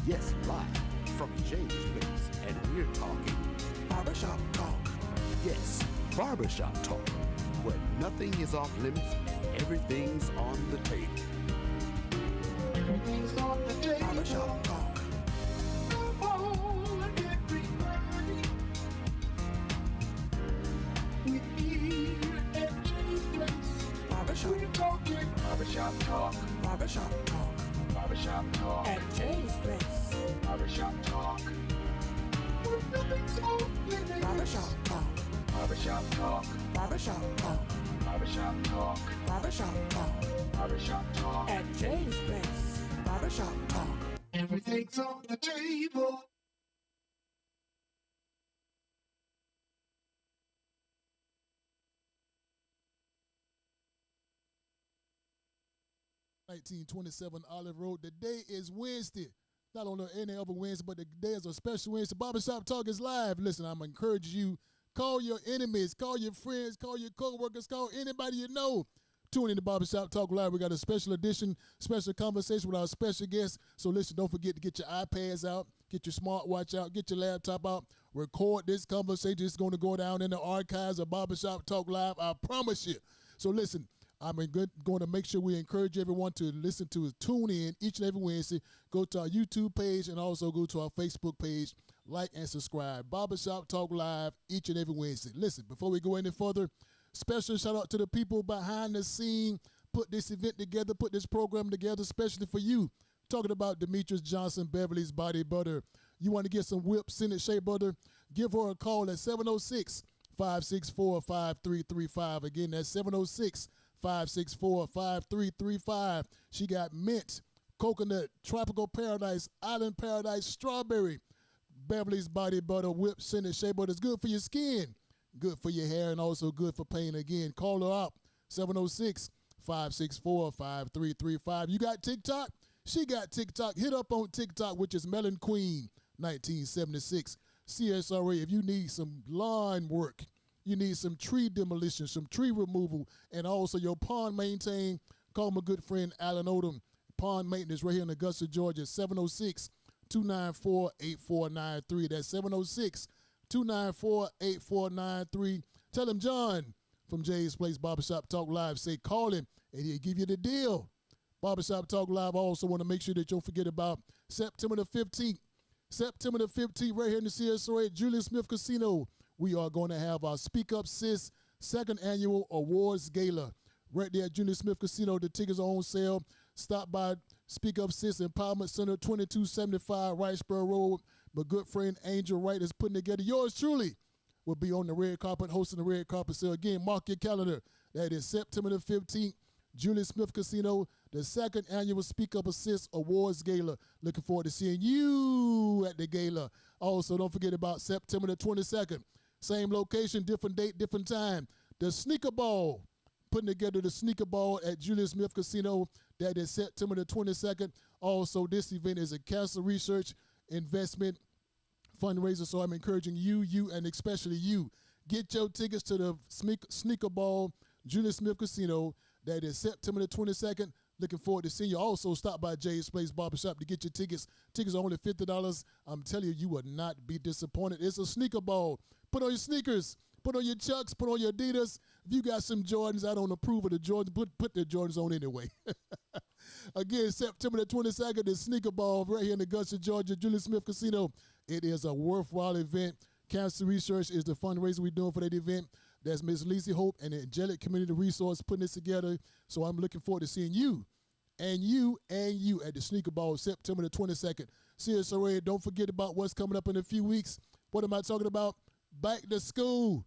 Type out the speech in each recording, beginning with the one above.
Yes, live from Jay's place, and we're talking barbershop talk. Yes, barbershop talk, where nothing is off limits, everything's on the table. Everything's on the table. Barbershop talk. Come on, everybody. We're here at Jay's place. Barbershop. We're talking barbershop talk. Barbershop talk. Barbershop talk. At Jay's place. Barbershop talk. Where nothing's off limits. Barbershop talk. Barbershop talk. Barbershop talk. Barbershop talk. Barbershop talk. Barbershop talk. At Jay's place. Barbershop talk. Everything's on the table. (1927) Olive Road. The day is Wednesday. Not only any other Wednesday, but the day is a special Wednesday. Barbershop Talk is live. Listen, I'm encouraging you. Call your enemies, call your friends, call your co-workers, call anybody you know. Tune in to Barbershop Talk Live. We got a special edition, special conversation with our special guests. So listen, don't forget to get your iPads out, get your smartwatch out, get your laptop out, record this conversation. It's going to go down in the archives of Barbershop Talk Live. I promise you. So listen, I'm going to make sure we encourage everyone to listen to it, tune in each and every Wednesday. Go to our YouTube page and also go to our Facebook page. Like and subscribe. Barbershop Talk Live each and every Wednesday. Listen, before we go any further, special shout out to the people behind the scene, put this event together, put this program together, especially for you. Talking about Demetrius Johnson, Beverly's Body Butter. You want to get some whipped Senate shea butter? Give her a call at 706-564-5335. Again, that's 706-564-5335. She got mint, coconut, tropical paradise, island paradise, strawberry. Beverly's Body Butter, whipped Senate shea butter is good for your skin, good for your hair, and also good for pain. Again, call her up, 706-564-5335. You got TikTok? She got TikTok. Hit up on TikTok, which is Melon Queen 1976. CSRA, if you need some lawn work, you need some tree demolition, some tree removal, and also your pond maintain, call my good friend Alan Odom. Pond maintenance right here in Augusta, Georgia, 706-294-8493. That's 706-294-8493. Tell him John from Jay's Place Barbershop Talk Live. Say call him and he'll give you the deal. Barbershop Talk Live. I also want to make sure that you don't forget about September the 15th. September the 15th right here in the CSRA at Julian Smith Casino. We are going to have our Speak Up Sis second annual awards gala right there at Julian Smith Casino. The tickets are on sale. Stop by Speak Up Sis Empowerment Center, 2275 Riceboro Road. My good friend Angel Wright is putting together. Yours truly will be on the red carpet, hosting the red carpet. So again, mark your calendar. That is September the 15th, Julian Smith Casino, the second annual Speak Up Assist Awards Gala. Looking forward to seeing you at the gala. Also, don't forget about September the 22nd. Same location, different date, different time. The Sneaker Ball. Putting together the Sneaker Ball at Julian Smith Casino. That is September the 22nd. Also, this event is a cancer research investment fundraiser, so I'm encouraging you, and especially you, get your tickets to the Sneaker Ball, Julian Smith Casino. That is September the 22nd. Looking forward to seeing you. Also, stop by Jay's Place Barbershop to get your tickets. Tickets are only $50. I'm telling you, you will not be disappointed. It's a Sneaker Ball. Put on your sneakers. Put on your Chucks, put on your Adidas. If you got some Jordans, I don't approve of the Jordans, put the Jordans on anyway. Again, September the 22nd, the Sneaker Ball right here in Augusta, Georgia, Julian Smith Casino. It is a worthwhile event. Cancer Research is the fundraiser we're doing for that event. That's Ms. Lizzie Hope and the Angelic Community Resource putting this together. So I'm looking forward to seeing you at the Sneaker Ball, September the 22nd. CSRA, don't forget about what's coming up in a few weeks. What am I talking about? Back to school.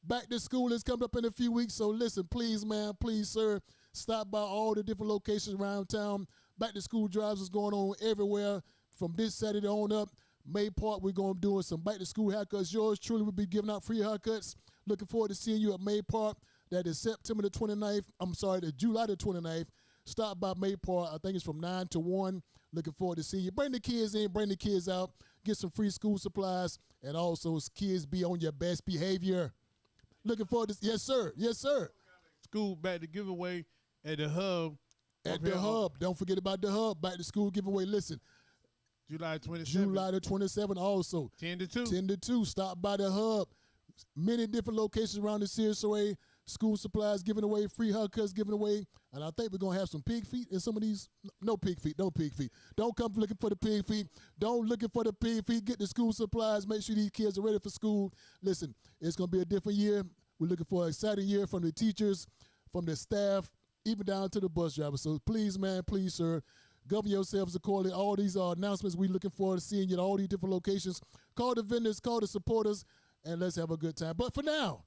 Back to school is coming up in a few weeks, so listen, please, man, please, sir, stop by all the different locations around town. Back to school drives is going on everywhere from this Saturday on up. May Park, we're going to be doing some back to school haircuts. Yours truly will be giving out free haircuts. Looking forward to seeing you at May Park. That is September the 29th. I'm sorry, the July the 29th. Stop by May Park. I think it's from 9 to 1. Looking forward to seeing you. Bring the kids in, bring the kids out, get some free school supplies, and also kids be on your best behavior. Looking forward to, yes, sir. Yes, sir. School back to giveaway at the Hub. At the Hub. Don't forget about the Hub. Back to school giveaway. Listen, July 27th. July the 27th also. 10 to 2. 10 to 2. Stop by the hub. Many different locations around the CSOA. School supplies giving away, free haircuts giving away. And I think we're going to have some pig feet in some of these. No pig feet. No pig feet. Don't come looking for the pig feet. Don't looking for the pig feet. Get the school supplies. Make sure these kids are ready for school. Listen, it's going to be a different year. We're looking for an exciting year from the teachers, from the staff, even down to the bus driver. So please, man, please, sir, govern yourselves accordingly. All these announcements we're looking forward to seeing you at all these different locations. Call the vendors, call the supporters, and let's have a good time. But for now,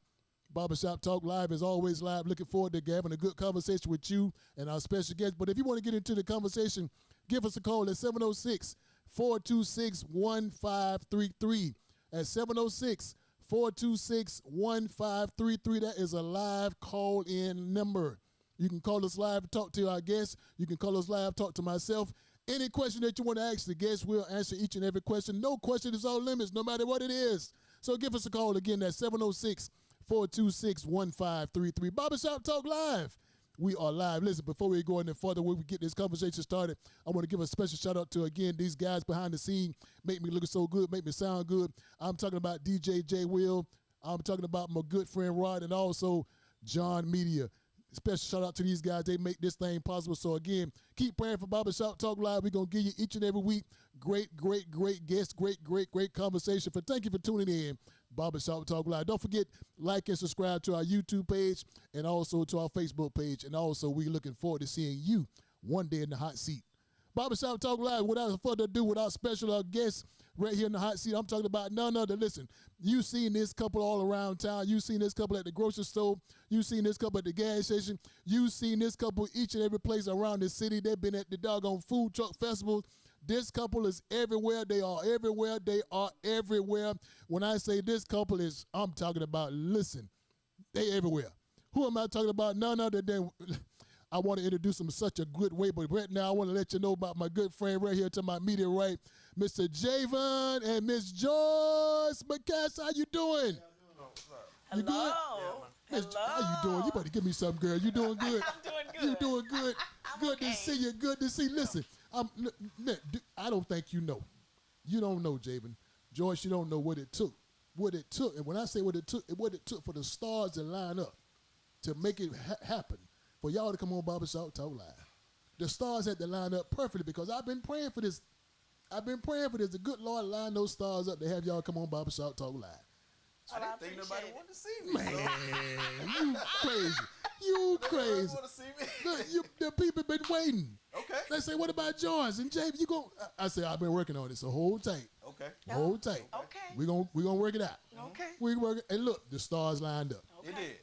Barbershop Talk Live is always live. Looking forward to having a good conversation with you and our special guests. But if you want to get into the conversation, give us a call at 706-426-1533. At 706-426-1533. That is a live call-in number. You can call us live, talk to our guests. You can call us live, talk to myself. Any question that you want to ask the guests, we'll answer each and every question. No question is off limits, no matter what it is. So give us a call again at 706-426-1533. Barbershop Talk Live. We are live. Listen, before we go any further, when we get this conversation started, I want to give a special shout out to, again, these guys behind the scene. Make me look so good, make me sound good. I'm talking about DJ J. Will. I'm talking about my good friend Rod, and also John Media. Special shout out to these guys. They make this thing possible. So, again, keep praying for Barbershop Talk Live. We're going to give you each and every week great guests, great conversation. Thank you for tuning in, Barbershop Talk Live. Don't forget, like and subscribe to our YouTube page and also to our Facebook page. And also, we're looking forward to seeing you one day in the hot seat. Barbershop Talk Live, without further ado, with our special guest right here in the hot seat, I'm talking about none other. Listen, you've seen this couple all around town. You've seen this couple at the grocery store. You've seen this couple at the gas station. You've seen this couple each and every place around the city. They've been at the doggone food truck festivals. This couple is everywhere. They are everywhere. They are everywhere. When I say this couple is, I'm talking about, listen, they everywhere. Who am I talking about? None other than, I want to introduce them in such a good way, but right now I want to let you know about my good friend right here to my immediate right, Mr. Javen and Miss Joyce McCaste. How you doing? You good? Hello. How you doing? You better give me something, girl. You doing good? I'm doing good. You doing good? Good okay. to see you. Good to see. Listen, I don't think you know. You don't know, Javen. Joyce, you don't know what it took. What it took, and when I say what it took for the stars to line up to make it happen, for y'all to come on Barbershop Talk Live. The stars had to line up perfectly because I've been praying for this. The good Lord line those stars up to have y'all come on Barbershop Talk Live. I didn't think nobody wanted to see me. Man, you crazy. You crazy. Want to see me? Look, the people been waiting. Okay. They say, what about Joyce and Javen? You go? I say, I've been working on it, so hold tight. Okay. Hold tight. Okay. We're gonna work it out. Okay. We work it. And look, the stars lined up. It did.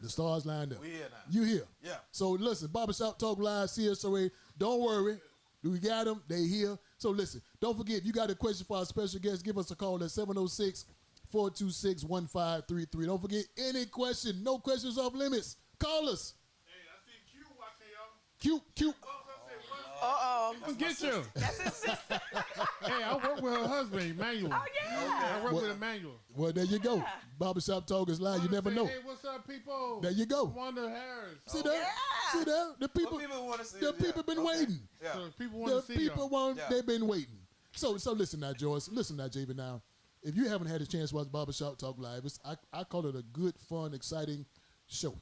The stars lined up. We here now. You here. Yeah. So listen, Barbershop Talk Live, CSOA, don't worry. We got them. They here. So listen, don't forget, if you got a question for our special guest, give us a call at 706-426-1533. Don't forget, any question, no questions off limits. Call us. Hey, I see Q watching y'all. Q. Uh-oh. Come get you. That's his sister. Hey, I work with her husband, Emmanuel. Oh, yeah. I work with Emmanuel. Well, there you go. Yeah. Barbershop Talk is live. You never know. Hey, what's up, people? There you go. Wanda Harris. See there? Yeah. See there? The people want to see the people been waiting. Yeah. So people want The to see people y'all. want, Yeah. they've been waiting. So listen now, Joyce. Listen now, Javen. Now, if you haven't had a chance to watch Barbershop Talk Live, I call it a good, fun, exciting show.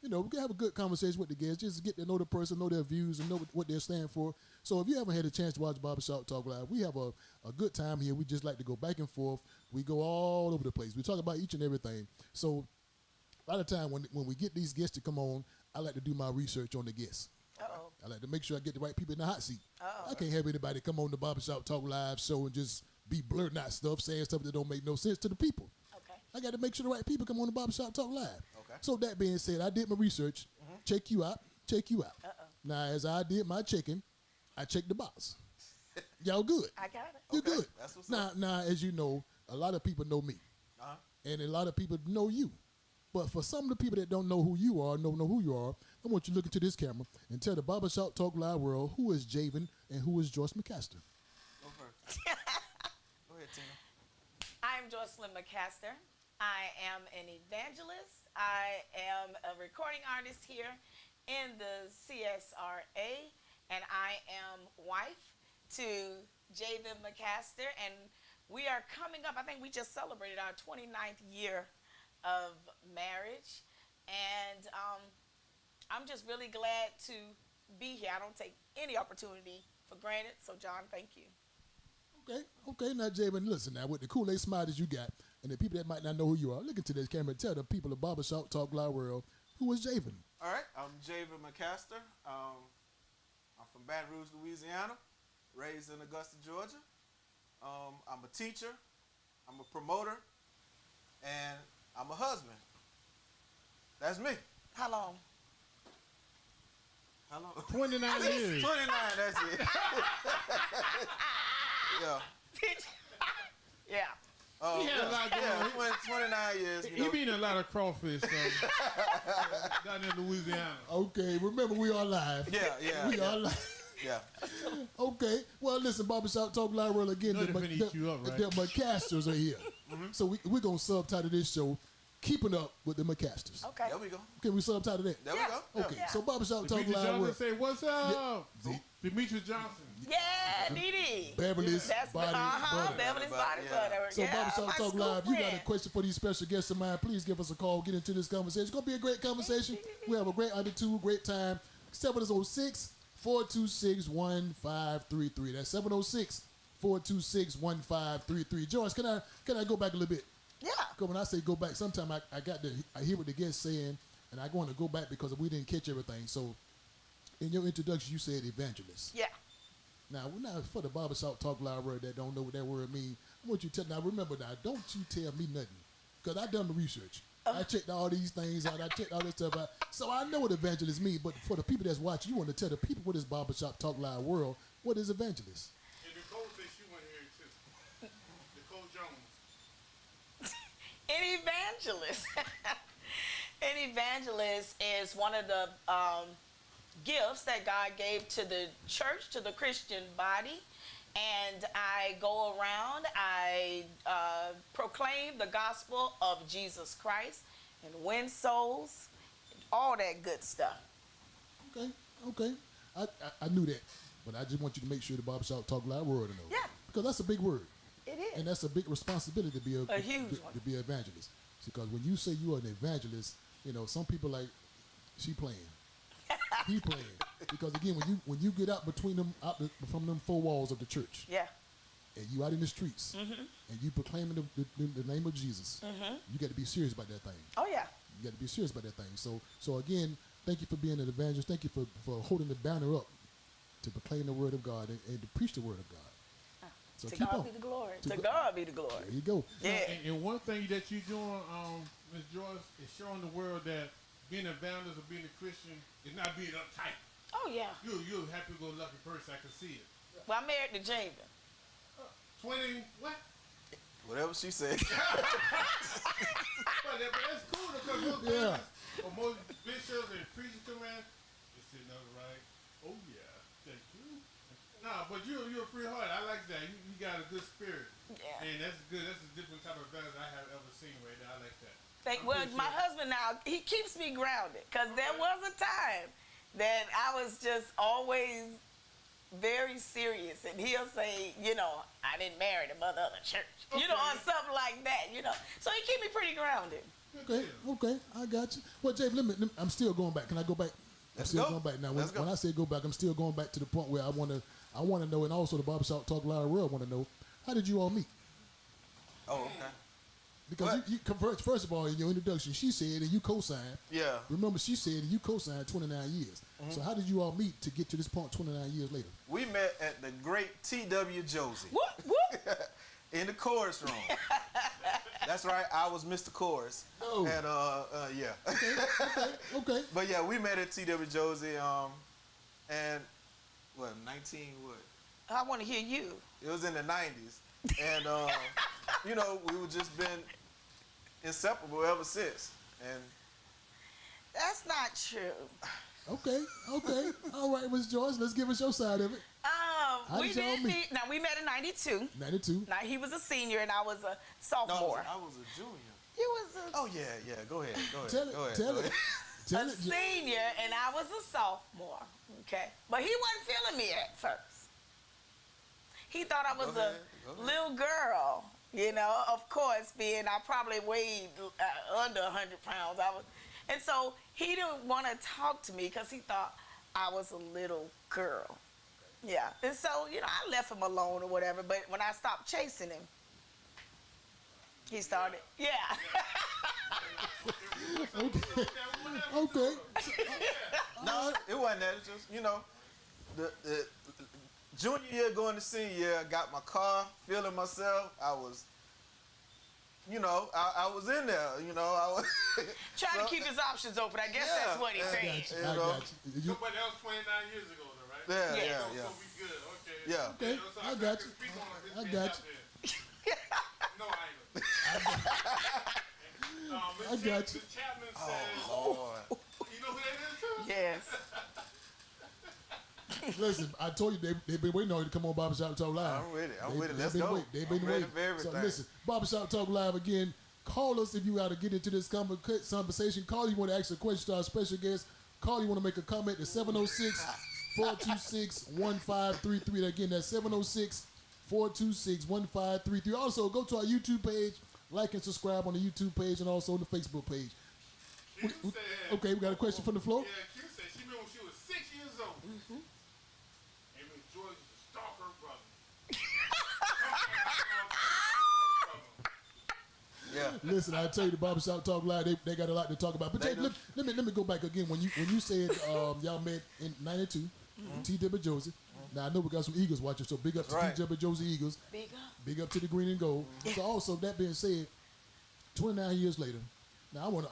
You know, we can have a good conversation with the guests, just get to know the person, know their views, and know what they're standing for. So if you haven't had a chance to watch Barbershop Talk Live, we have a good time here. We just like to go back and forth. We go all over the place. We talk about each and everything. So a lot of time when we get these guests to come on, I like to do my research on the guests. Uh-oh. I like to make sure I get the right people in the hot seat. Uh-oh. I can't have anybody come on the Barbershop Talk Live show and just be blurting out stuff, saying stuff that don't make no sense to the people. Okay. I got to make sure the right people come on the Barbershop Talk Live. Okay. So that being said, I did my research. Check you out. Uh-oh. Now, as I did my checking, I checked the box. Y'all good. I got it. You're Okay, good. that's what's now, up. Now, as you know, a lot of people know me. Uh-huh. And a lot of people know you. But for some of the people that don't know who you are, don't know who you are, I want you to look into this camera and tell the Barbershop Talk Live world who is Javen and who is Joyce McCaste. Go first. Go ahead, Tina. I'm Joyceland McCaste. I am an evangelist. I am a recording artist here in the CSRA, and I am wife to Javen McCaste, and we are coming up. I think we just celebrated our 29th year of marriage, and I'm just really glad to be here. I don't take any opportunity for granted. So, John, thank you. Okay. Now, Javen, listen now, with the Kool-Aid smile that you got, and the people that might not know who you are, look into this camera and tell the people of Barbershop Talk Live World, who is Javen? All right, I'm Javen McCaste. I'm from Baton Rouge, Louisiana, raised in Augusta, Georgia. I'm a teacher, I'm a promoter, and I'm a husband. That's me. How long? How long? 29 years. 29, that's it. Yeah. Yeah. He had a lot going on. 29 years. He been a lot of crawfish down in Louisiana. Okay, remember we are live. Yeah. We are live. Yeah. Okay, well, listen, Barbershop Talk Live World again. Nothing finna eat you up, right? The McCasters are here. So we're going to subtitle this show, Keeping Up with the McCasters. Okay. There we go. Can we subtitle that? There we go. Okay, Yeah. so Barbershop Talk Demetrius Live Johnson World. say, what's up? Yeah. Demetrius Johnson. Yeah, Dee. Beverly's That's Body Butter. Beverly's Body Yeah. Butter. So yeah, Barbershop my Talk school Live, you got a friend. question for these special guests of mine, please give us a call, get into this conversation. It's going to be a great conversation. We have a great attitude, great time. 706-426-1533. That's 706-426-1533. Joyce, can I go back a little bit? Yeah. Because when I say go back, sometimes I hear what the guest's saying, and I want to go back because we didn't catch everything. So in your introduction, you said evangelist. Yeah. Now for the Barbershop Talk Live word that don't know what that word means, I want you to tell. Now remember, don't you tell me nothing, because I done the research. I checked all these things out. I checked all this stuff out. So I know what evangelist means. But for the people that's watching, you want to tell the people what is Barbershop Talk Live world. What is evangelist? And Nicole said she went here too. Nicole Jones. An evangelist. An evangelist is one of the gifts that God gave to the church, to the Christian body. And I go around, I proclaim the gospel of Jesus Christ and win souls, all that good stuff. Okay. I knew that. But I just want you to make sure the Barbershop Talk Live world to know. Yeah. Because that's a big word. It is. And that's a big responsibility to be A huge one. to be an evangelist. Because when you say you are an evangelist, some people like, she playing. He playing. Because again, when you get out from them four walls of the church, Yeah. and you out in the streets, and you proclaiming the name of Jesus, you got to be serious about that thing. Oh, yeah. You got to be serious about that thing. So again, thank you for being an evangelist. Thank you for holding the banner up to proclaim the word of God and to preach the word of God. So To keep God on. be the glory. To To go- God be the glory. There you go. Yeah. And one thing that you're doing, Ms. Joyce, is showing the world that being a evangelist or being a Christian is not being uptight. Oh, yeah. You're a happy-go-lucky person. I can see it. Well, I'm married to Javen. 20, what? Whatever she said. But that's cool because most Yeah. or most bishops and preachers come around, they're sitting up right. Oh yeah, thank you. Nah, but you're a free heart. I like that. You got a good spirit. Yeah. And that's good. That's a different type of evangelist I have ever seen right now. I like that. Well, my husband now, he keeps me grounded because there was a time that I was just always very serious, and he'll say, I didn't marry the mother of the church, or something like that, So he keep me pretty grounded. Okay, I got you. Well, Jay, I'm still going back. Can I go back? I'm still going back now. When I say go back, I'm still going back to the point where I want to know, and also the Barbershop Talk Live world want to know, how did you all meet? Oh, okay. Because you first of all, in your introduction, she said and you co-signed. Yeah. Remember, she said and you co-signed 29 years. So how did you all meet to get to this point 29 years later? We met at the great T.W. Josie Whoop, whoop. in the chorus room. That's right. I was Mr. Chorus. Oh. And yeah. Okay. But yeah, we met at T.W. Josie. And 19 what? I want to hear you. It was in the 90s. And, we were just been inseparable ever since. And That's not true. Okay. All right, Ms. Joyce, let's give us your side of it. How We did y'all did meet? meet. Now, we met in 92. 92. Now, he was a senior and I was a no, sophomore. I was a junior. You was a Oh, yeah. Go ahead. Tell it. Tell it. Tell it. senior and I was a sophomore. Okay. But he wasn't feeling me at first. he thought I was Go ahead. little girl. You know, of course, being I probably weighed under 100 pounds. And so he didn't want to talk to me because he thought I was a little girl. Yeah, and so, you know, I left him alone or whatever, but when I stopped chasing him, he started, yeah. Okay. No, it wasn't that. It's just, you know, the junior year going to senior year, I got my car, feeling myself. I was, you know, I was in there, you know. I was Trying to keep his options open. I guess that's what he's saying. I got you. But that was 29 years ago, though, right? Yeah. So we good. Okay. Yeah. Okay, So I got you. can speak on this I being got out you. there. No, I ain't. I got you. Mr. Chapman says, Lord. you know who that is, too? Yes. Listen, I told you they've been waiting on you to come on Barbershop Talk Live. I'm with it. I'm They- with it. they've Let's been go. waiting. They've been I'm ready waiting. for everything. So listen, Barbershop Talk Live again. Call us if you got to get into this conversation. Call you want to ask a question to our special guest. Call you want to make a comment to 706-426-1533. Again, that's 706-426-1533. Also, go to our YouTube page, like and subscribe on the YouTube page and also on the Facebook page. Q said, Okay, we got a question from the floor. Yeah, Q said she remember when she was 6 years old. And Miss Joyce used to stalk her brother. Yeah. Listen, I tell you, the Barbershop Talk Live, they got a lot to talk about. But They Jay, do. let me go back again. When you said y'all met in '92, T.W. Josie. Now I know we got some Eagles watching, so big up to Right. T.W. Josie Eagles. Big up. Big up to the green and gold. So also that being said, 29 years later, now I want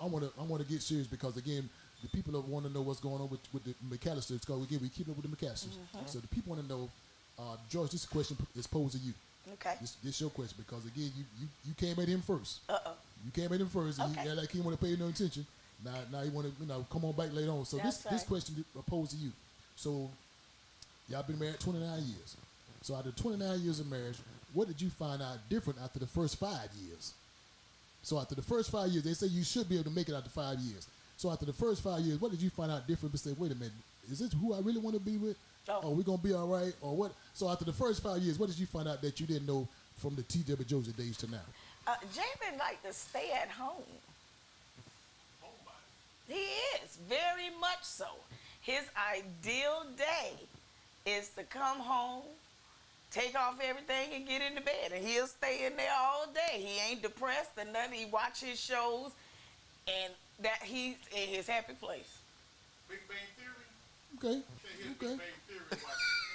to get serious because again, the people that want to know what's going on with the McCasters, because again we keep up with the McCasters. So the people want to know, George, this question is posed to you. Okay. This your question because again you came at him first. You came at him first, and Okay. he like he want to pay you no attention. Now he want to come on back later on. So That's this right. question posed to you. So y'all been married 29 years. So out of 29 years of marriage, what did you find out different after the first 5 years? So after the first 5 years, they say you should be able to make it after 5 years. So after the first 5 years, what did you find out different? But say, wait a minute, is this who I really want to be with? Oh. Are we gonna be all right? Or what? So after the first 5 years, what did you find out that you didn't know from the T.W. Josie days to now? Javen liked to stay at home. Homebody. He is, very much so. His ideal day is to come home, take off everything, and get into bed. And he'll stay in there all day. He ain't depressed or nothing. He watch his shows, and that he's in his happy place. Big Bang Theory. Okay. Here's Okay. Big Bang Theory. Watch.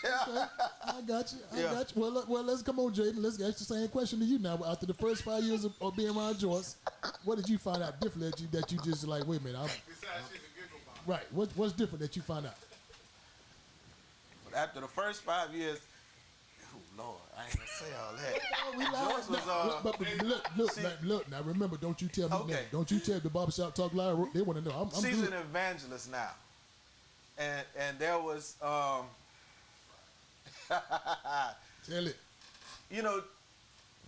Okay, I got you. I Yeah. got you. Well, let's come on, Jaden. Let's ask the same question to you now. After the first 5 years of being around Joyce, what did you find out different that you just like? Wait a minute, Besides, she's a giggle bomb. right? What's different that you found out? But after the first 5 years, oh Lord, I ain't gonna say all that. We Joyce was, but look. Now remember, don't you tell me Okay. that. Don't you tell the Barbershop Talk Live. They want to know. I'm She's good. an evangelist now, and there was Tell it. you know,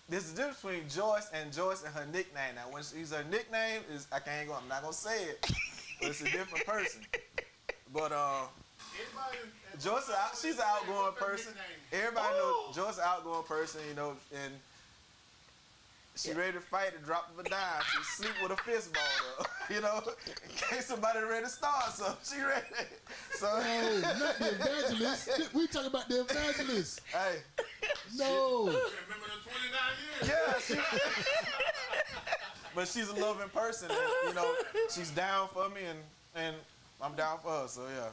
there's a difference between Joyce and her nickname. Now, when she's her nickname is I'm not gonna say it, but it's a different person. But Joyce, she's an outgoing person. Everybody knows Joyce an outgoing person, you know, and she ready to fight and drop of a dime. She sleep with a fist ball up, you know, in case somebody ready to start something. She ready. So, No, not the evangelist. We talking about the evangelist. hey, No. Remember the 29 years? yeah, but she's a loving person, and, you know, she's down for me, and I'm down for her, so yeah.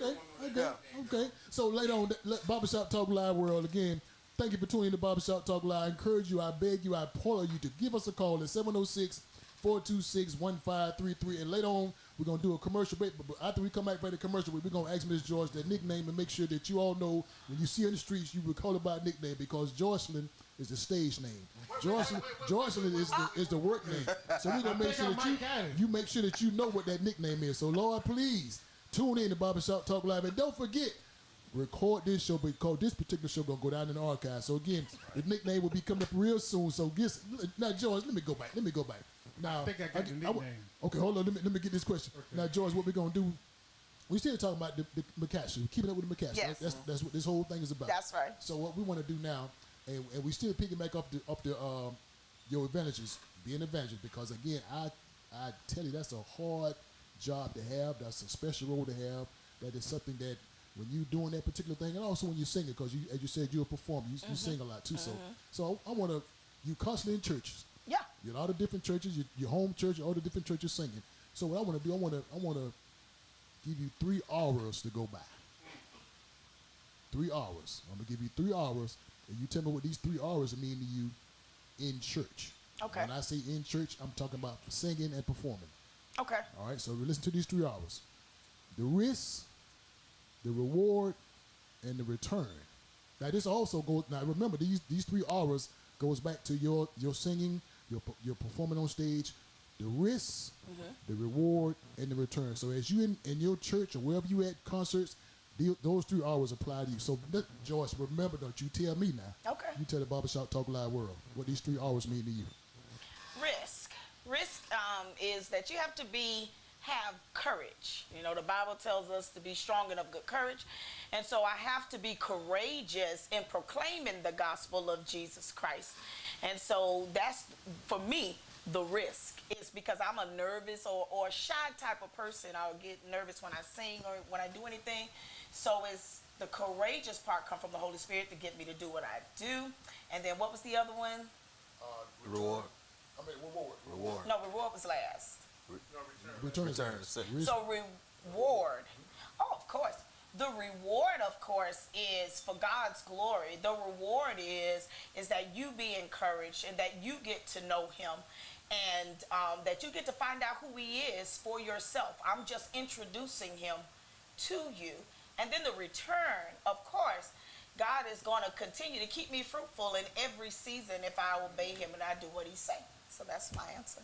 Okay. So later on, Barbershop Talk Live world again. Thank you for tuning in to Barbershop Talk Live. I encourage you, I beg you, I implore you to give us a call at 706-426-1533. And later on, we're going to do a commercial break. But after we come back for the commercial break, we're going to ask Ms. George that nickname and make sure that you all know when you see her in the streets, you will call her by a nickname because Joyceland is the stage name. Joyceland is the work name. So we're going to make sure that you make sure that you know what that nickname is. So Lord, please tune in to Barbershop Talk Live. And don't forget, record this show because this particular show gonna go down in the archive. So again, the nickname will be coming up real soon. So now, George, let me go back. Now, I think I got the nickname. Okay, hold on. Let me get this question. Okay. Now, George, what we're gonna do We still talking about the McCaste. We're keeping up with the McCaste. Yes. Right? That's what this whole thing is about. That's right. So what we want to do now, and we still picking back up your advantages, being an evangelist, because again, I tell you that's a hard job to have. That's a special role to have. That is something that when you doing that particular thing, and also when you sing it, because you, as you said, you're a performer. You sing a lot too. So I want to. You constantly in churches. Yeah. You're in all the different churches. Your home church, all the different churches singing. So what I want to do, I want to give you 3 hours to go by. 3 hours. I'm gonna give you 3 hours, and you tell me what these 3 hours mean to you in church. Okay. When I say in church, I'm talking about singing and performing. Okay. All right. So listen to these 3 hours. The risk, the reward, and the return. Now this also goes. Now remember, these 3 hours goes back to your singing, your performing on stage, the risk, the reward, and the return. So as you in your church or wherever you at concerts, those 3 hours apply to you. So Joyce, remember, don't you tell me now. Okay. You tell the Barbershop Talk Live world what these 3 hours mean to you. Risk is that you have to have courage. You know, the Bible tells us to be strong and of good courage. And so I have to be courageous in proclaiming the gospel of Jesus Christ. And so that's, for me, the risk. Is because I'm a nervous or shy type of person. I'll get nervous when I sing or when I do anything. So it's the courageous part come from the Holy Spirit to get me to do what I do. And then what was the other one? Reward. Reward. No, reward was last. Return. So reward. Oh, of course. The reward, of course, is for God's glory. The reward is that you be encouraged and that you get to know him and that you get to find out who he is for yourself. I'm just introducing him to you. And then the return, of course, God is going to continue to keep me fruitful in every season if I obey him and I do what he say. So that's my answer.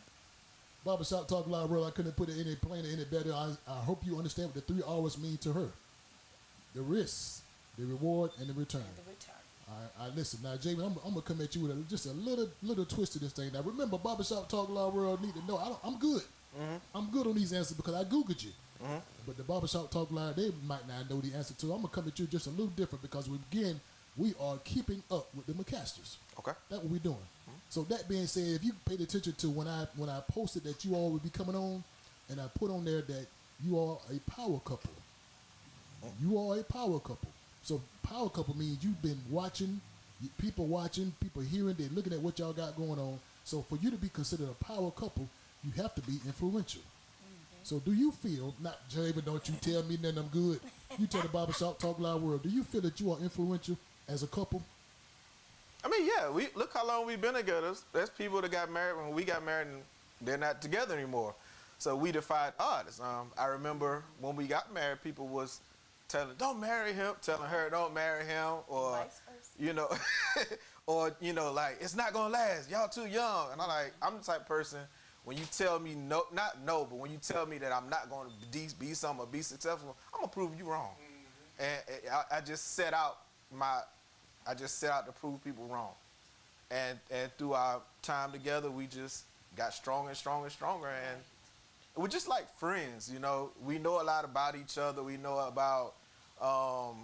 Barbershop Talk Live world, I couldn't put it any plainer, any better. I hope you understand what the 3 hours mean to her. The risk, the reward, and the return. And the return. All right, listen. Now, Javen, I'm going to come at you with just a little twist to this thing. Now, remember, Barbershop Talk Live world need to know, I'm good. I'm good on these answers because I Googled you. But the Barbershop Talk Live, they might not know the answer to. I'm going to come at you just a little different because, we are keeping up with the McCasters. Okay. That's what we're doing. So that being said, if you paid attention to when I posted that you all would be coming on, and I put on there that you are a power couple. You are a power couple. So power couple means you've been watching, people hearing, they're looking at what y'all got going on. So for you to be considered a power couple, you have to be influential. So do you feel, not Javen, don't you tell me nothing, I'm good. You tell the Barbershop Talk Live world, do you feel that you are influential as a couple? I mean, yeah, look how long we've been together. There's people that got married when we got married and they're not together anymore. So we defied odds. I remember when we got married, people was telling, don't marry him, telling her, don't marry him, or, Vice versa. you know, or, you know, like, it's not gonna last, y'all too young. And I'm the type of person, when you tell me no, not no, but when you tell me that I'm not gonna be something or be successful, I'm gonna prove you wrong. And I just set out to prove people wrong. And through our time together, we just got stronger and stronger and stronger. And we're just like friends, you know. We know a lot about each other. We know about all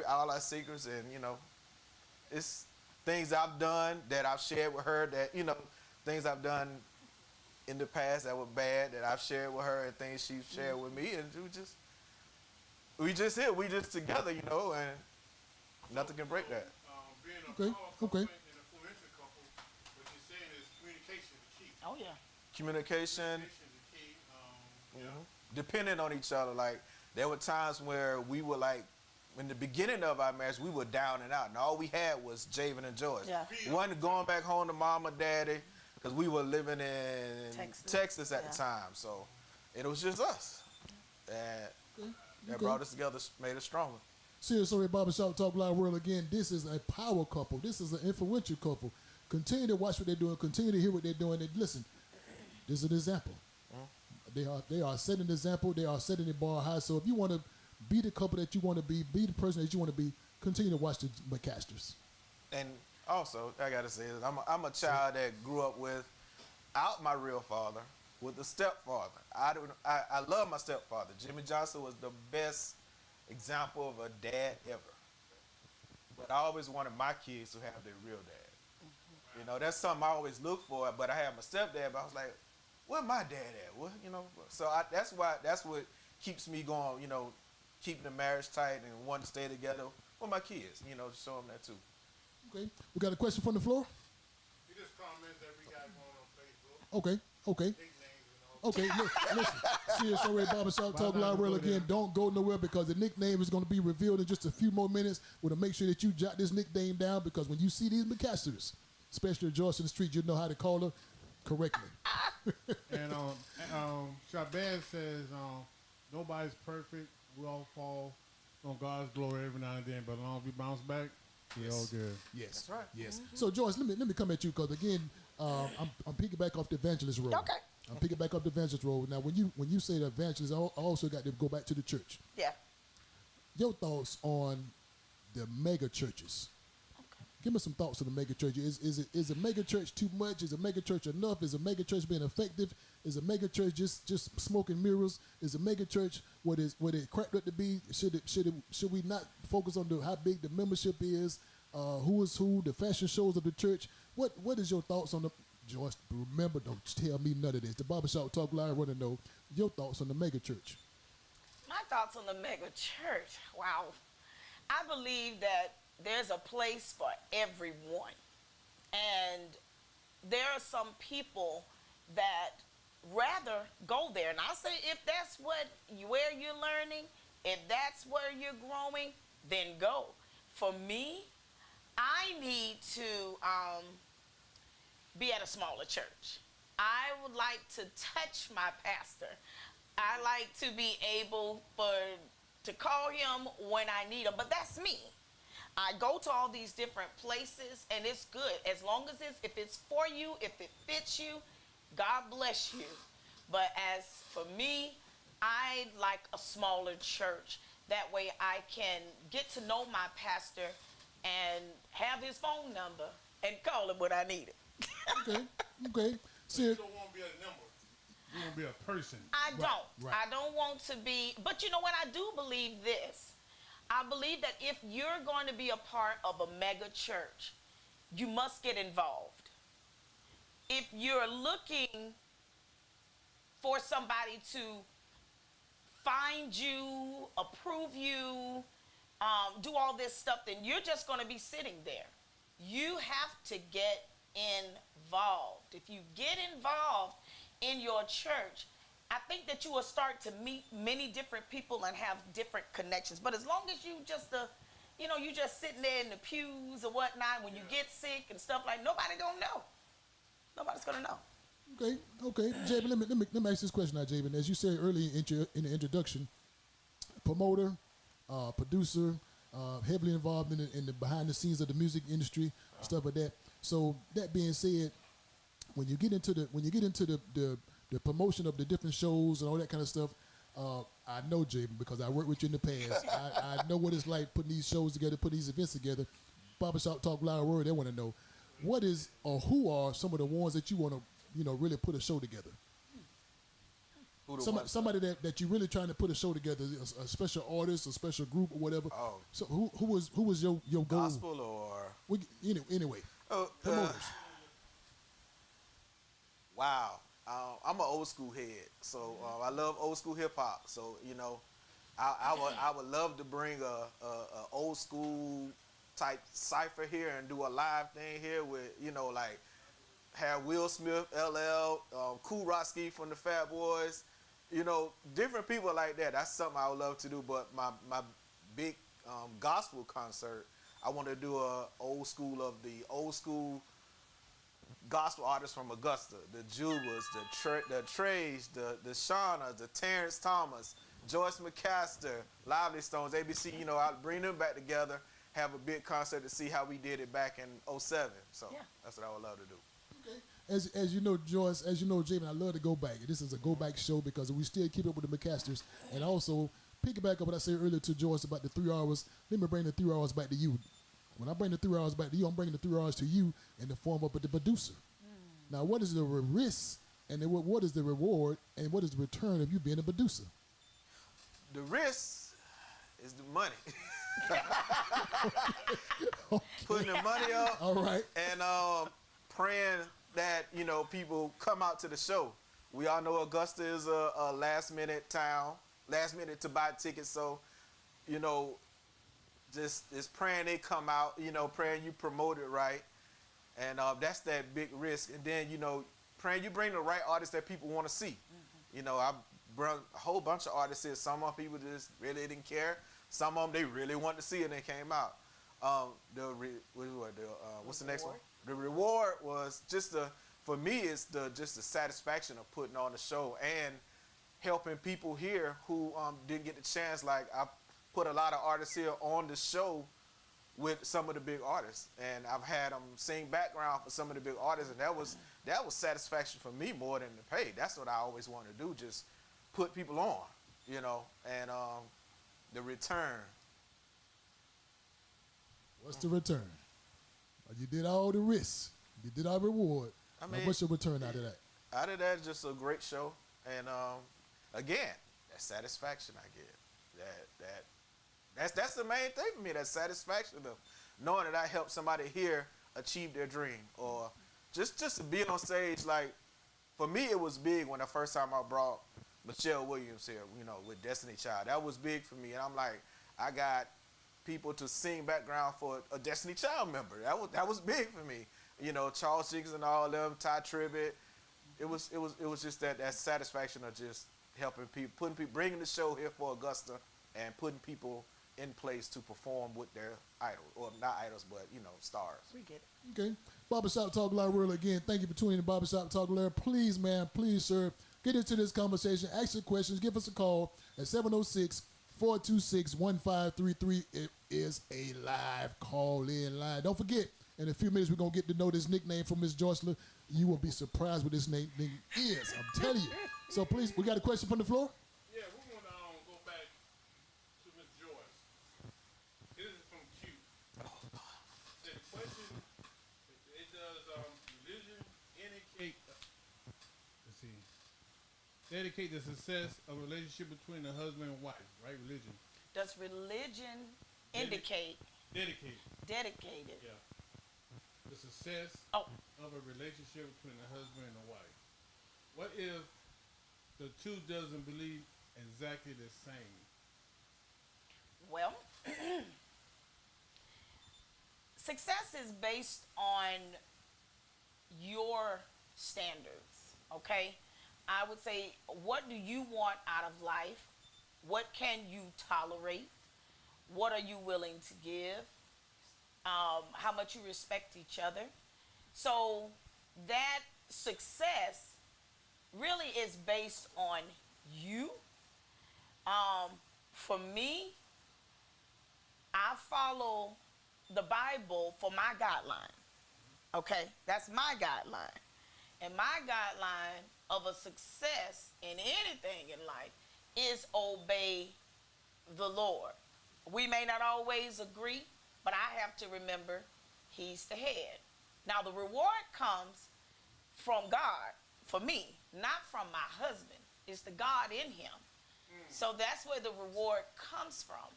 our secrets, and, you know, it's things I've done that I've shared with her that, you know, things I've done in the past that were bad that I've shared with her, and things she's shared with me. And we just together, you know, and nothing can break that. Being a Okay, power couple okay. and an influential couple, what you're saying is communication is key. Oh, yeah. Communication, Communication is key. depending on each other. Like, there were times where we were like, in the beginning of our marriage, we were down and out, and all we had was Javen and Joyce. Yeah. We wasn't going back home to mom and daddy because we were living in Texas at the time. So it was just us. And that brought us together, made us stronger. Seriously, Barbershop Talk Live world, again, this is a power couple. This is an influential couple. Continue to watch what they're doing. Continue to hear what they're doing. And listen, this is an example. They are setting an example. They are setting the bar high. So if you want to be the couple that you want to be the person that you want to be, continue to watch the McCasters. And also, I gotta say this, I'm a child that grew up without my real father, with the stepfather. I love my stepfather. Jimmy Johnson was the best example of a dad ever. But I always wanted my kids to have their real dad. You know, that's something I always look for. But I had my stepdad, but I was like, where my dad at? What, you know? So that's what keeps me going. You know, keeping the marriage tight and wanting to stay together with my kids. You know, show them that too. Okay, we got a question from the floor. He just comments that we got going on Facebook. Okay. Nicknames and all. Okay, listen. Serious Already Barbershop Talk Live World again. Don't go nowhere because the nickname is going to be revealed in just a few more minutes. We're going to make sure that you jot this nickname down because when you see these McCasters, especially Joyce in the street, you know how to call her correctly. And Javen says, nobody's perfect. We all fall on God's glory every now and then, but as long as we bounce back, we all good. Yes. That's right. Yes. So Joyce, let me come at you because again, I'm picking back off the evangelist road. Okay. I'm picking back up the evangelist road. Now, when you say the evangelist, I also got to go back to the church. Yeah. Your thoughts on the mega churches? Okay. Give me some thoughts on the mega church. Is a mega church too much? Is a mega church enough? Is a mega church being effective? Is a mega church just smoke and mirrors? Is a mega church what it cracked up to be? Should we not focus on how big the membership is? Who is who? The fashion shows of the church. What is your thoughts on the Joyce? Remember, don't tell me none of this. The Barbershop Talk Live want to know your thoughts on the mega church. My thoughts on the mega church. Wow. I believe that there's a place for everyone. And there are some people that rather go there. And I say if that's where you're learning, if that's where you're growing, then go. For me, I need to be at a smaller church. I would like to touch my pastor. I like to be able to call him when I need him, but that's me. I go to all these different places, and it's good. As long as if it's for you, if it fits you, God bless you. But as for me, I like a smaller church. That way I can get to know my pastor and have his phone number and call him when I need it. Okay. So you don't want to be a number. You want to be a person. I don't. Right. I don't want to be. But you know what? I do believe this. I believe that if you're going to be a part of a mega church, you must get involved. If you're looking for somebody to find you, approve you, do all this stuff, then you're just going to be sitting there. You have to get involved. If you get involved in your church, I think that you will start to meet many different people and have different connections. But as long as you just, you just sitting there in the pews or whatnot, when you get sick and stuff nobody gonna know. Nobody's gonna know. Okay. Javen, let me ask this question now, Javen. As you said earlier in the introduction, promoter, producer, heavily involved in the behind the scenes of the music industry, stuff like that. So that being said, when you get into the promotion of the different shows and all that kind of stuff, I know, Javen, because I worked with you in the past. I know what it's like putting these shows together, putting these events together. Barbershop Talk Live World, they want to know what is or who are some of the ones that you want to, really put a show together. Somebody that you're really trying to put a show together, a special artist, a special group, or whatever. Oh. So who was your goal? Gospel or Anyway. Promoters. Wow. I'm an old school head, so I love old school hip hop. So I would love to bring a old school type cipher here and do a live thing here with have Will Smith, LL, Kool Rock-Ski from the Fat Boys, different people like that. That's something I would love to do. But my big gospel concert, I want to do a old school gospel artists from Augusta, the Jubas, the Treys, the Shaunas, the Terrence Thomas, Joyce McCaste, Lively Stones, ABC, I'll bring them back together, have a big concert to see how we did it back in '07. So yeah. That's what I would love to do. Okay. As you know, Joyce, as you know, Javen, I love to go back. This is a go back show because we still keep up with the McCasters. And also, piggyback up what I said earlier to Joyce about the 3 hours, let me bring the 3 hours back to you. When I bring the 3 hours back to you, I'm bringing the 3 hours to you in the form of the producer. Now, what is the risk And then what is the reward and what is the return of you being a producer? The risk is the money. Putting the money up. All right. And praying that, people come out to the show. We all know Augusta is a last-minute town, last-minute to buy tickets. So, just praying they come out, praying you promote it right. And that's that big risk. And then, praying you bring the right artists that people want to see. I brought a whole bunch of artists here. Some of them people just really didn't care. Some of them, they really wanted to see it and they came out. What's the next one? The reward was for me, it's just the satisfaction of putting on the show and helping people here who didn't get the chance. Like, I put a lot of artists here on the show with some of the big artists, and I've had them sing background for some of the big artists, and that was satisfaction for me more than the pay. That's what I always wanted to do, just put people on, and the return. What's the return? You did all the risks. You did all the reward. I mean, what's your return out of that? Out of that, just a great show, and again, that satisfaction I get. That's the main thing for me. That satisfaction of knowing that I helped somebody here achieve their dream, or just to be on stage. Like, for me, it was big when the first time I brought Michelle Williams here, with Destiny Child. That was big for me, and I'm like, I got people to sing background for a Destiny Child member. That was big for me. Charles Jenkins and all of them, Ty Tribbett. It was just that satisfaction of just helping people, bringing the show here for Augusta, and putting people in place to perform with their idols, or not idols, but stars. We get it. Okay. Barbershop Talk Live World again. Thank you for tuning in to Barbershop Talk Live. Please, man, please, sir, get into this conversation. Ask your questions. Give us a call at 706-426-1533. It is a live call-in line. Don't forget, in a few minutes, we're going to get to know this nickname from Miss Joyceland. You will be surprised what this name is. I'm telling you. So please, we got a question from the floor? Yeah, we're going to go back to Miss Joyce. This is from Q. The question, it does religion dedicate the success of a relationship between a husband and wife, right? Religion. Does religion indicate? Dedicated. Yeah. The success of a relationship between a husband and a wife. What if the two doesn't believe exactly the same? Well, success is based on your standards, okay? I would say, what do you want out of life? What can you tolerate? What are you willing to give? How much you respect each other? So that success really is based on you. For me, I follow the Bible for my guideline. Okay, that's my guideline. And my guideline of a success in anything in life is obey the Lord. We may not always agree, but I have to remember He's the head. Now, the reward comes from God, for me, not from my husband. It's the God in him. So that's where the reward comes from.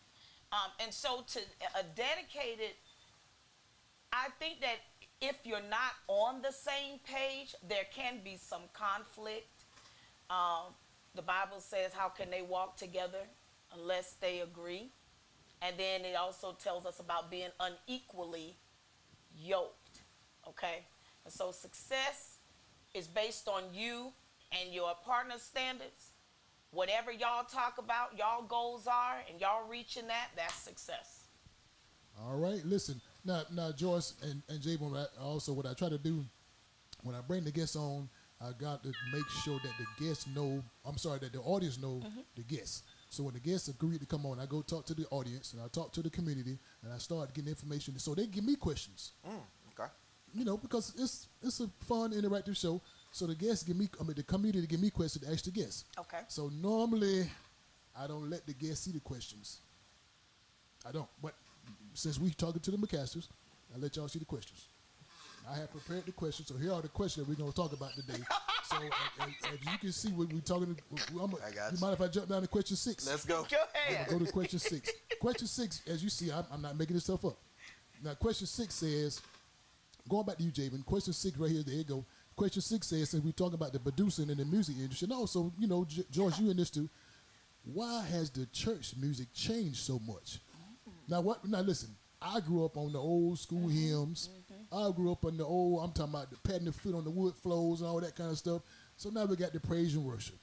And so to a dedicated, I think that if you're not on the same page, there can be some conflict. The Bible says, how can they walk together unless they agree? And then it also tells us about being unequally yoked, okay? And so success is based on you and your partner's standards. Whatever y'all talk about, y'all goals are, and y'all reaching that, that's success. All right, listen. Now Joyce and Javen, also what I try to do when I bring the guests on, I got to make sure that the guests know, that the audience know the guests. So when the guests agree to come on, I go talk to the audience, and I talk to the community, and I start getting information. So they give me questions. Okay. Because it's a fun, interactive show. So the guests give me, the community give me questions to ask the guests. Okay. So normally, I don't let the guests see the questions. I don't. But since we talking to the McCasters, I let y'all see the questions. I have prepared the questions, so here are the questions that we're going to talk about today. So as you can see, when we're talking, I got you you. mind if I jump down to question 6? Let's go. Go ahead. Go to question 6. Question 6, as you see, I'm not making this stuff up. Now, question 6 says, going back to you, Javen. Question 6 right here. There you go. Question 6 says, since we're talking about the producing in the music industry, and also, you know, George, you in this too. Why has the church music changed so much? Now, listen. I grew up on the old school hymns. I grew up on the old. I'm talking about the patting the foot on the wood floors and all that kind of stuff. So now we got the praise and worship.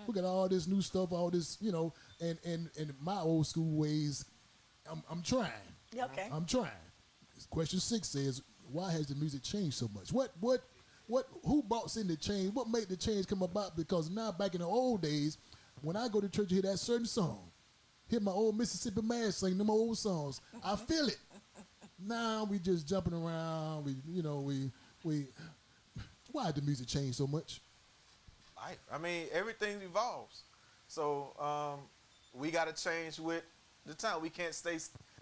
We got all this new stuff, all this, you know, and my old school ways. I'm trying. Yeah, okay. I'm trying. Question 6 says, why has the music changed so much? Who brought in the change? What made the change come about? Because now, back in the old days, when I go to church and hear that certain song, hear my old Mississippi man sing them old songs, I feel it. Now we just jumping around. Why did the music change so much? Life. I mean, everything evolves. So we got to change with the time. We can't stay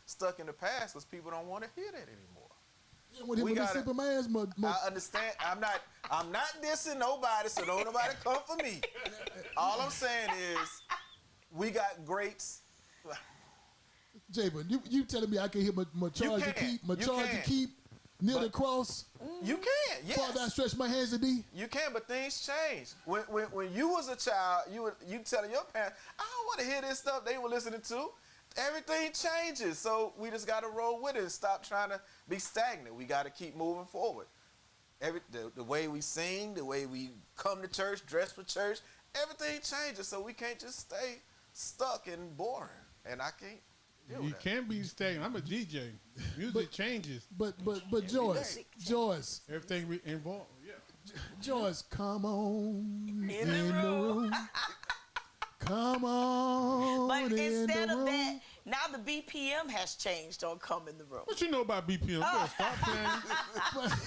stuck in the past because people don't want to hear that anymore. Yeah, with him We with gotta- Mississippi man's I understand. I'm not dissing nobody, so don't nobody come for me. All I'm saying is we got greats. Javen, you telling me I can hit my charge to keep, to keep near the cross? You can, yes. Father, I stretch my hands to thee. You can, but things change. When you was a child, you telling your parents, I don't want to hear this stuff they were listening to. Everything changes, so we just got to roll with it and stop trying to be stagnant. We got to keep moving forward. The way we sing, the way we come to church, dress for church, everything changes, so we can't just stay stuck and boring. And I can't deal with You that. can't be stagnant. I'm a DJ. Music changes. But Joyce, Everything we involved. Yeah. Joyce, come on in the room. Come on But in instead the of room. that, now the BPM has changed on Come in the Room. What you know about BPM? Better stop playing.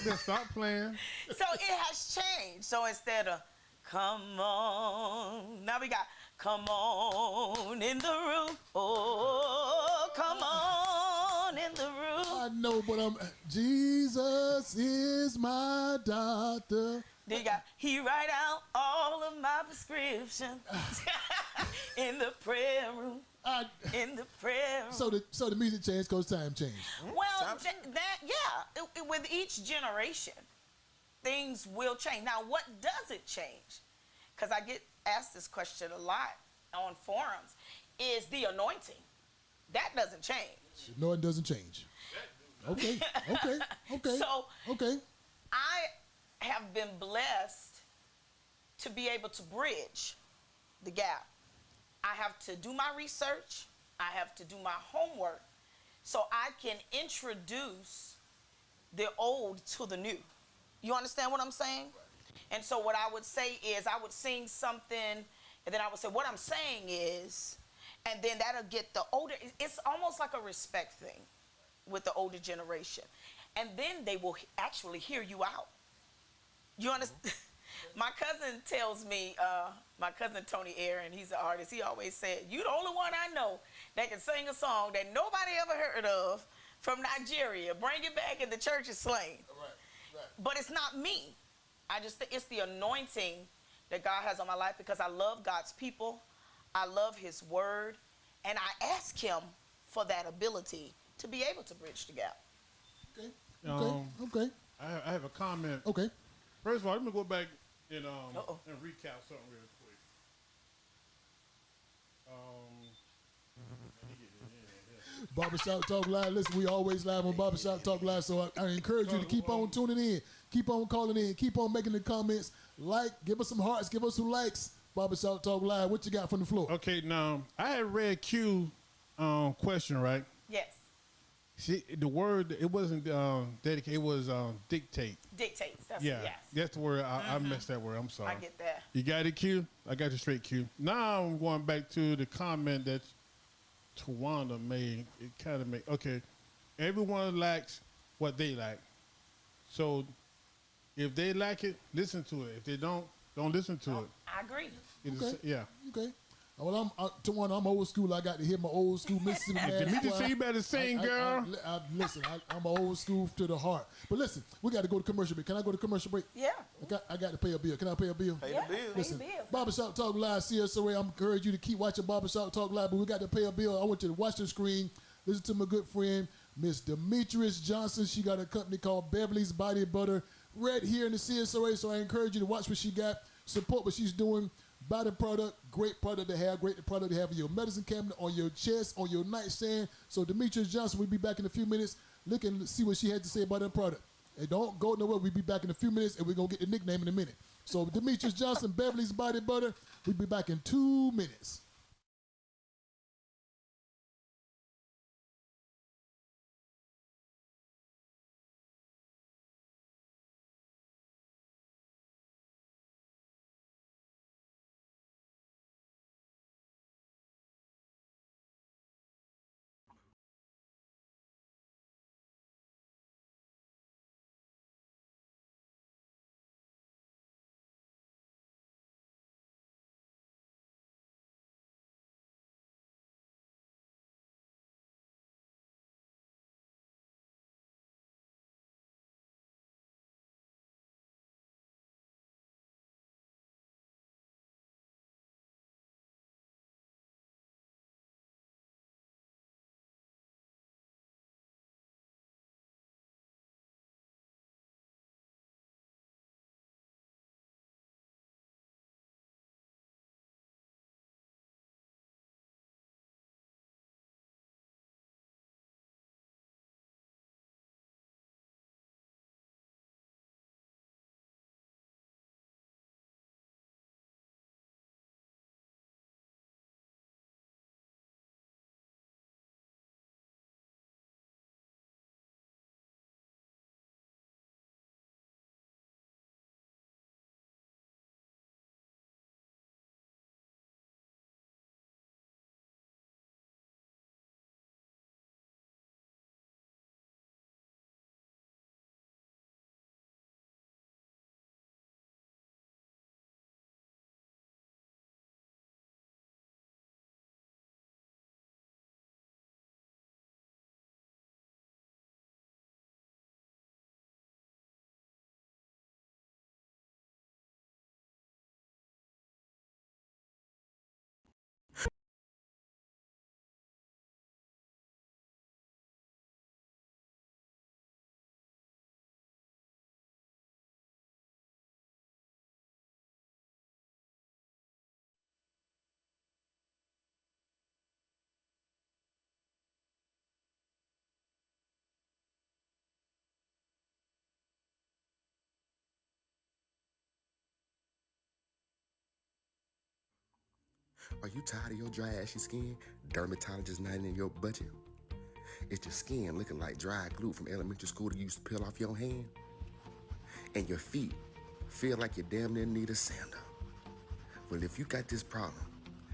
Better stop playing. So it has changed. So instead of come on, now we got come on in the room. Oh, come on in the room. I know, but Jesus is my doctor. Then you got, he write out all of my prescriptions in the prayer room. In the prayer room. So the music changed because time changed. Well, with each generation, things will change. Now, what does it change? Because I get asked this question a lot on forums, is the anointing. That doesn't change. No, it doesn't change. Okay. So, okay. I have been blessed to be able to bridge the gap. I have to do my research. I have to do my homework so I can introduce the old to the new. You understand what I'm saying? And so what I would say is I would sing something and then I would say what I'm saying is, and then that'll get the older, it's almost like a respect thing with the older generation. And then they will actually hear you out. You understand? My cousin tells me, my cousin Tony Aaron, he's an artist, he always said, you the only one I know that can sing a song that nobody ever heard of from Nigeria. Bring it back and the church is slain. Right. But it's not me. I just think it's the anointing that God has on my life because I love God's people. I love his word. And I ask him for that ability to be able to bridge the gap. Okay. I have a comment. Okay. First of all, let me go back and recap something real quick. Barbershop Talk Live. Listen, we always live on Barbershop Talk Live, so I encourage you to keep on tuning in, keep on calling in, keep on making the comments. Give us some hearts, give us some likes. Barbershop Talk Live. What you got from the floor? Okay, now I had read Q question, right? Yes. See, the word, it wasn't dedicate, it was dictate. Dictates. That's Yeah, yes. that's the word. I messed that word. I'm sorry. I get that. You got it, Q? I got you straight, Q. Now I'm going back to the comment that Tawanda made. It kind of made, okay, everyone likes what they like. So if they like it, listen to it. If they don't listen to it. I agree. Yeah. Okay. Well, I'm old school. I got to hear my old school Mississippi Mass Demetrius Choir. said you better sing, girl. Listen, I'm old school to the heart. But listen, we got to go to commercial break. Can I go to commercial break? Yeah. I got to pay a bill. Can I pay a bill? Pay the bill. Listen, Pay the bill. Barbershop Talk Live, CSOA. I'm encouraging you to keep watching Barbershop Talk Live, but we got to pay a bill. I want you to watch the screen. Listen to my good friend, Miss Demetrius Johnson. She got a company called Beverly's Body Butter right here in the CSOA, so I encourage you to watch what she got, support what she's doing. Body product, great product to have, great product to have in your medicine cabinet, on your chest, on your nightstand. So Demetrius Johnson, we'll be back in a few minutes. Look and see what she had to say about that product. And don't go nowhere. We'll be back in a few minutes, and we're going to get the nickname in a minute. So Demetrius Johnson, Beverly's Body Butter. We'll be back in 2 minutes. Are you tired of your dry, ashy skin? Dermatologist not in your budget? Is your skin looking like dry glue from elementary school that you used to peel off your hand? And your feet feel like you damn near need a sander? Well, if you got this problem,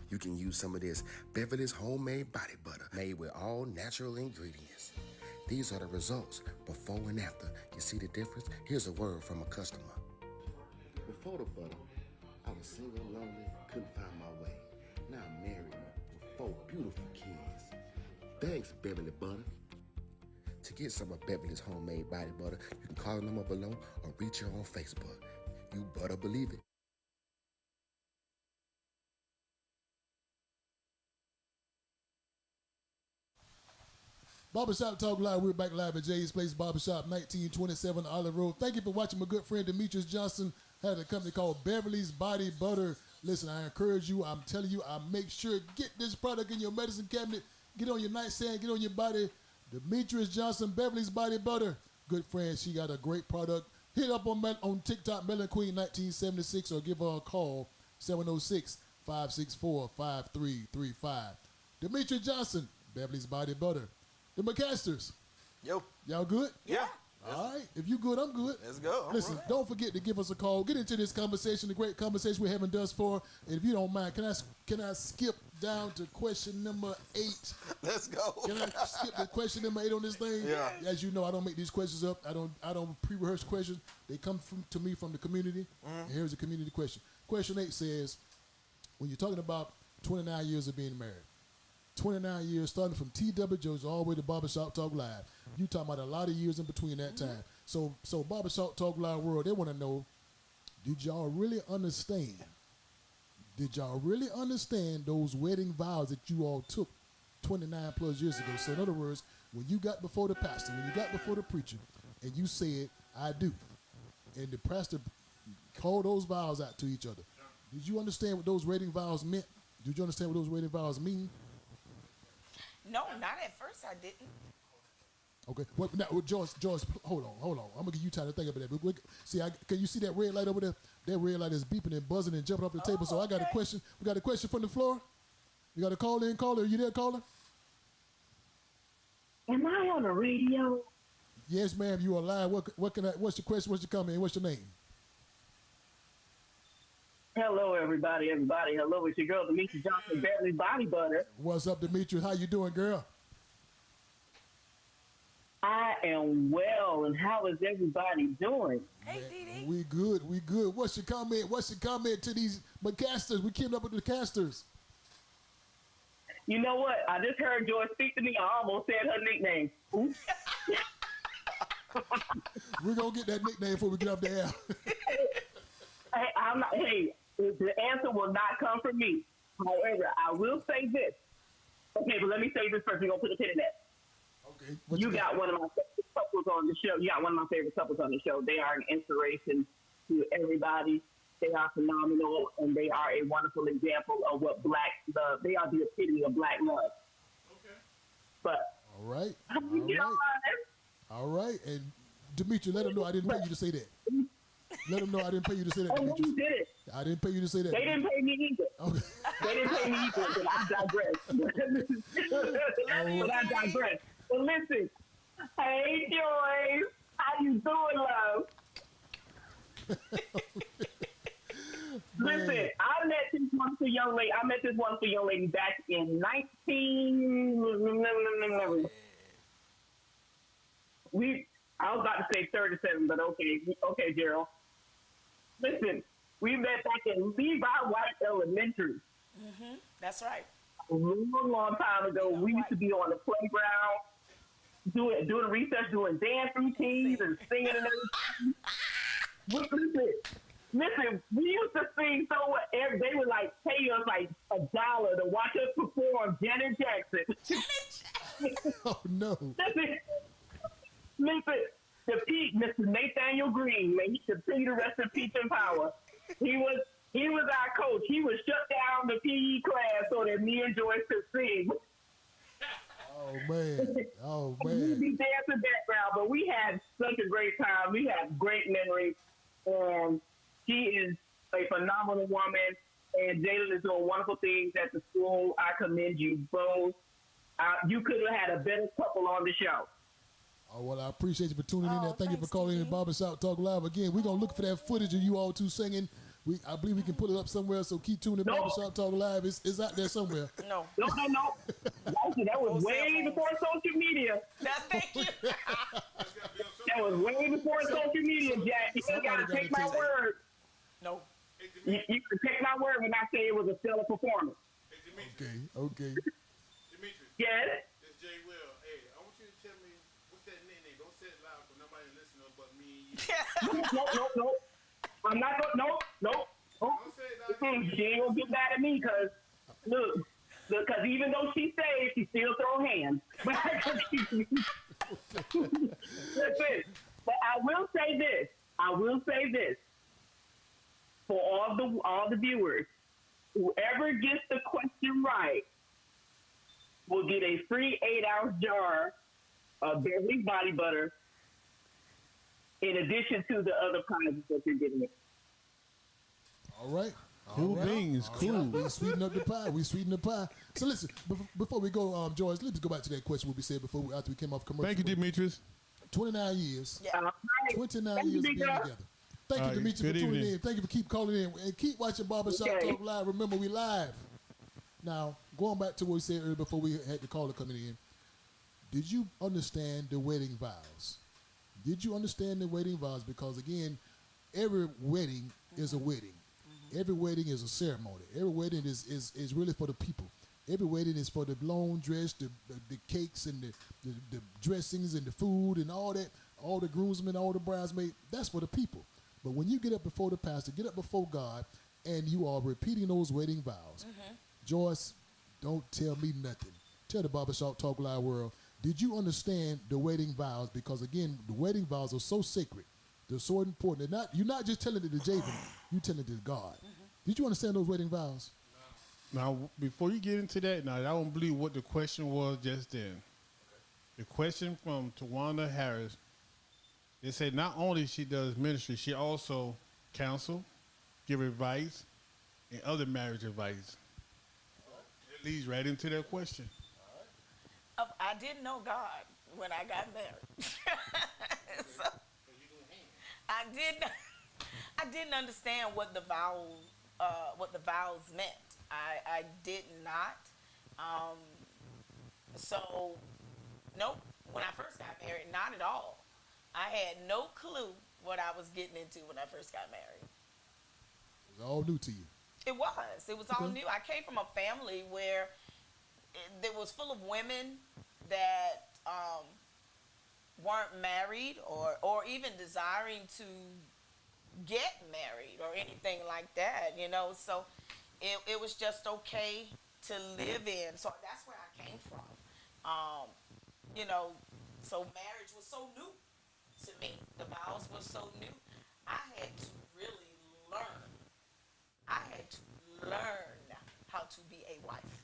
you can use some of this Beverly's homemade body butter made with all natural ingredients. These are the results before and after. You see the difference? Here's a word from a customer. Before the butter, I was single, lonely, couldn't find my way. Now I'm married with 4 beautiful kids. Thanks, Beverly Butter. To get some of Beverly's homemade body butter, you can call the number below or reach her on Facebook. You better believe it. Barbershop Talk Live. We're back live at Jay's Place Barbershop, 1927 Olive Road. Thank you for watching. My good friend Demetrius Johnson had a company called Beverly's Body Butter. Listen, I encourage you. I'm telling you, I make sure get this product in your medicine cabinet. Get on your nightstand. Get on your body. Demetrius Johnson, Beverly's Body Butter. Good friend. She got a great product. Hit up on TikTok, Melon Queen 1976, or give her a call, 706-564-5335. Demetrius Johnson, Beverly's Body Butter. The McCasters. Yo. Y'all good? Yeah. All right. If you good, I'm good. Let's go. Listen, don't forget to give us a call. Get into this conversation, the great conversation we're having thus far. And if you don't mind, can I skip down to question number 8? Let's go. Can I skip the question number 8 on this thing? Yeah. As you know, I don't make these questions up. I don't pre-rehearse questions. They come to me from the community. And here's a community question. Question 8 says, when you're talking about 29 years of being married. 29 years, starting from T.W. Jones all the way to Barbershop Talk Live. You talking about a lot of years in between that time. So Barbershop Talk Live world, they want to know, did y'all really understand? Did y'all really understand those wedding vows that you all took 29 plus years ago? So in other words, when you got before the pastor, when you got before the preacher, and you said, I do, and the pastor called those vows out to each other, did you understand what those wedding vows meant? Did you understand what those wedding vows mean? No, not at first I didn't. Okay. Now, Joyce, hold on. I'm gonna give you time to think about that. But see, can you see that red light over there? That red light is beeping and buzzing and jumping off the table. So I got a question. We got a question from the floor. You got a caller? Are you there, caller? Am I on the radio? Yes, ma'am. You are live. What's your question? What's your comment? What's your name? Hello, everybody. Hello, it's your girl, Demetri Johnson, Bentley Body Butter. What's up, Demetri? How you doing, girl? I am well, and how is everybody doing? Hey, Dee. We good. What's your comment to these McCasters? We came up with the casters. You know what? I just heard Joyce speak to me. I almost said her nickname. Oops. We're going to get that nickname before we get up the air. Hey, the answer will not come from me. However, I will say this. Okay, but let me say this first. We're going to put a pin in that. Okay. You got one of my favorite couples on the show. They are an inspiration to everybody. They are phenomenal, and they are a wonderful example of what black love. They are the epitome of black love. Okay. But all right. All right. And Demetri, let them know I didn't pay you to say that. Let them know I didn't pay you to say that. Oh, you did it. I didn't pay you to say that. They didn't pay me either. Okay. They didn't pay me either, but I digress. But I digress. But listen, hey Joyce, how you doing, love? Listen, I met this wonderful young lady back in 19. I was about to say 37, but okay, Gerald. Listen, we met back in Levi White Elementary. Mm-hmm. That's right. A long time ago. We used to be on the playground, doing recess, doing dance routines and singing and everything. Listen, we used to sing so much. They would pay us $1 to watch us perform Janet Jackson. Oh no! Listen, Mr. Nathaniel Green, may he continue to rest in peace and power. He was our coach. He would shut down the PE class so that me and Joyce could sing. Oh man! We'd be dancing background, but we had such a great time. We had great memories, and she is a phenomenal woman. And Jalen is doing wonderful things at the school. I commend you both. You could have had a better couple on the show. Oh, well, I appreciate you for tuning in. And thank you for calling in Barbershop Talk Live. Again, we're going to look for that footage of you all two singing. I believe we can put it up somewhere, so keep tuning in. Barbershop Talk Live. It's out there somewhere. No. That was way before social media. Thank you. That was way before social media, Jack. You got to take my word. No. You can take my word when I say it was a stellar performance. Hey, Okay. Demetri. Yes? It's Jay Will. Hey, I want you to tell me, what's that nickname? Don't say it loud for nobody listening but me and you. No. I'm not going to, no. Don't say it loud. She ain't going to get mad at me because, look, because even though she says, she still throw hands. Listen, but I will say this. For all the viewers, whoever gets the question right will get a free 8-ounce jar of Beverly Body Butter in addition to the other prizes that you're getting. All right. Cool beans, cool. We sweeten up the pie. So listen, before we go, Joyce, let's go back to that question what we said after we came off commercial. Thank you, Demetrius. 29 years. Yeah. 29 years of being together. Thank you, Demetri, for tuning in. Thank you for keep calling in. And keep watching Barbershop Talk Live. Remember, we live. Now, going back to what we said earlier before we had the caller coming in, did you understand the wedding vows? Because, again, every wedding is a wedding. Every wedding is a ceremony. Every wedding is really for the people. Every wedding is for the long dress, the cakes and the dressings and the food and all that, all the groomsmen, all the bridesmaids. That's for the people. But when you get up before the pastor, get up before God, and you are repeating those wedding vows, Joyce, don't tell me nothing. Tell the Barbershop Talk Live world, did you understand the wedding vows? Because again, the wedding vows are so sacred. They're so important. You're not just telling it to Javen, you're telling it to God. Did you understand those wedding vows? Now, before you get into that, now I don't believe what the question was just then. The question from Tawanda Harris, they said not only she does ministry, she also counsel, give advice, and other marriage advice. It leads right into that question. I didn't know God when I got married. So, I didn't understand what the vows meant. I did not. So, nope. When I first got married, not at all. I had no clue what I was getting into when I first got married. It was all new to you. It was. It was all new. I came from a family where it was full of women that weren't married or even desiring to get married or anything like that, you know. So it was just okay to live in. So that's where I came from. You know, so marriage was so new to me. The vows were so new. I had to really learn. I had to learn how to be a wife.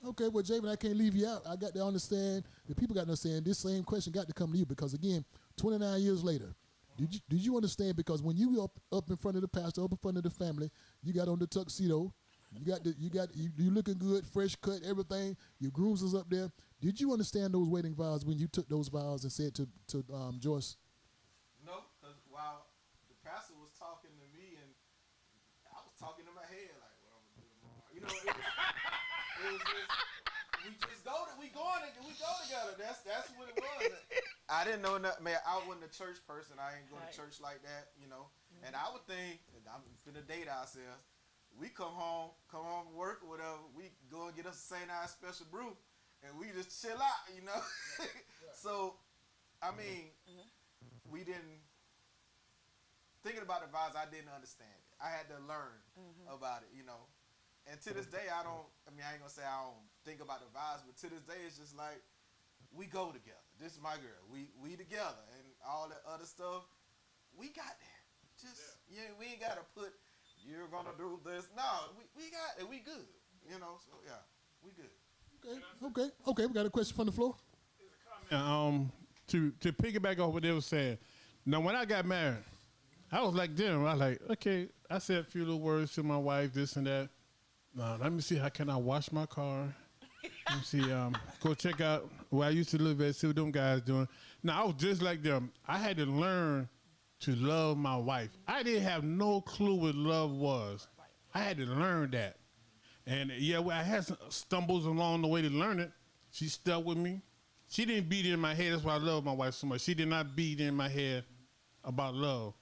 Okay. Well, Javen, I can't leave you out. I got to understand. The people got to understand. This same question got to come to you because again, 29 years later, did you understand? Because when you up in front of the pastor, up in front of the family, you got on the tuxedo. You looking good, fresh cut, everything. Your grooms is up there. Did you understand those wedding vows when you took those vows and said to Joyce? No, because while the pastor was talking to me and I was talking in my head like, what I'm gonna do tomorrow. You know, it was just we go together. That's what it was. I didn't know nothing, man. I wasn't a church person. I ain't go to church like that, you know. And I would think, I'm finna date ourselves. We come home from work or whatever. We go and get us a St. Ives special brew, and we just chill out, you know. So, I mean, we didn't thinking about the vows. I didn't understand it. I had to learn about it, you know. And to this day, I ain't gonna say I don't think about the vows, but to this day, it's just like we go together. This is my girl. We together, and all that other stuff, we got that. Just we ain't gotta put. You're gonna do this. No, we got it. We good. You know. So yeah, we good. Okay. We got a question from the floor. To piggyback off what they were saying. Now, when I got married, I was like them. I was like, okay. I said a few little words to my wife, this and that. Now, let me see how can I wash my car. Let me see. Go check out where I used to live at. See what them guys doing. Now, I was just like them. I had to learn to love my wife. I didn't have no clue what love was. I had to learn that. And I had some stumbles along the way to learn it. She stuck with me. She didn't beat it in my head. That's why I love my wife so much. She did not beat it in my head about love.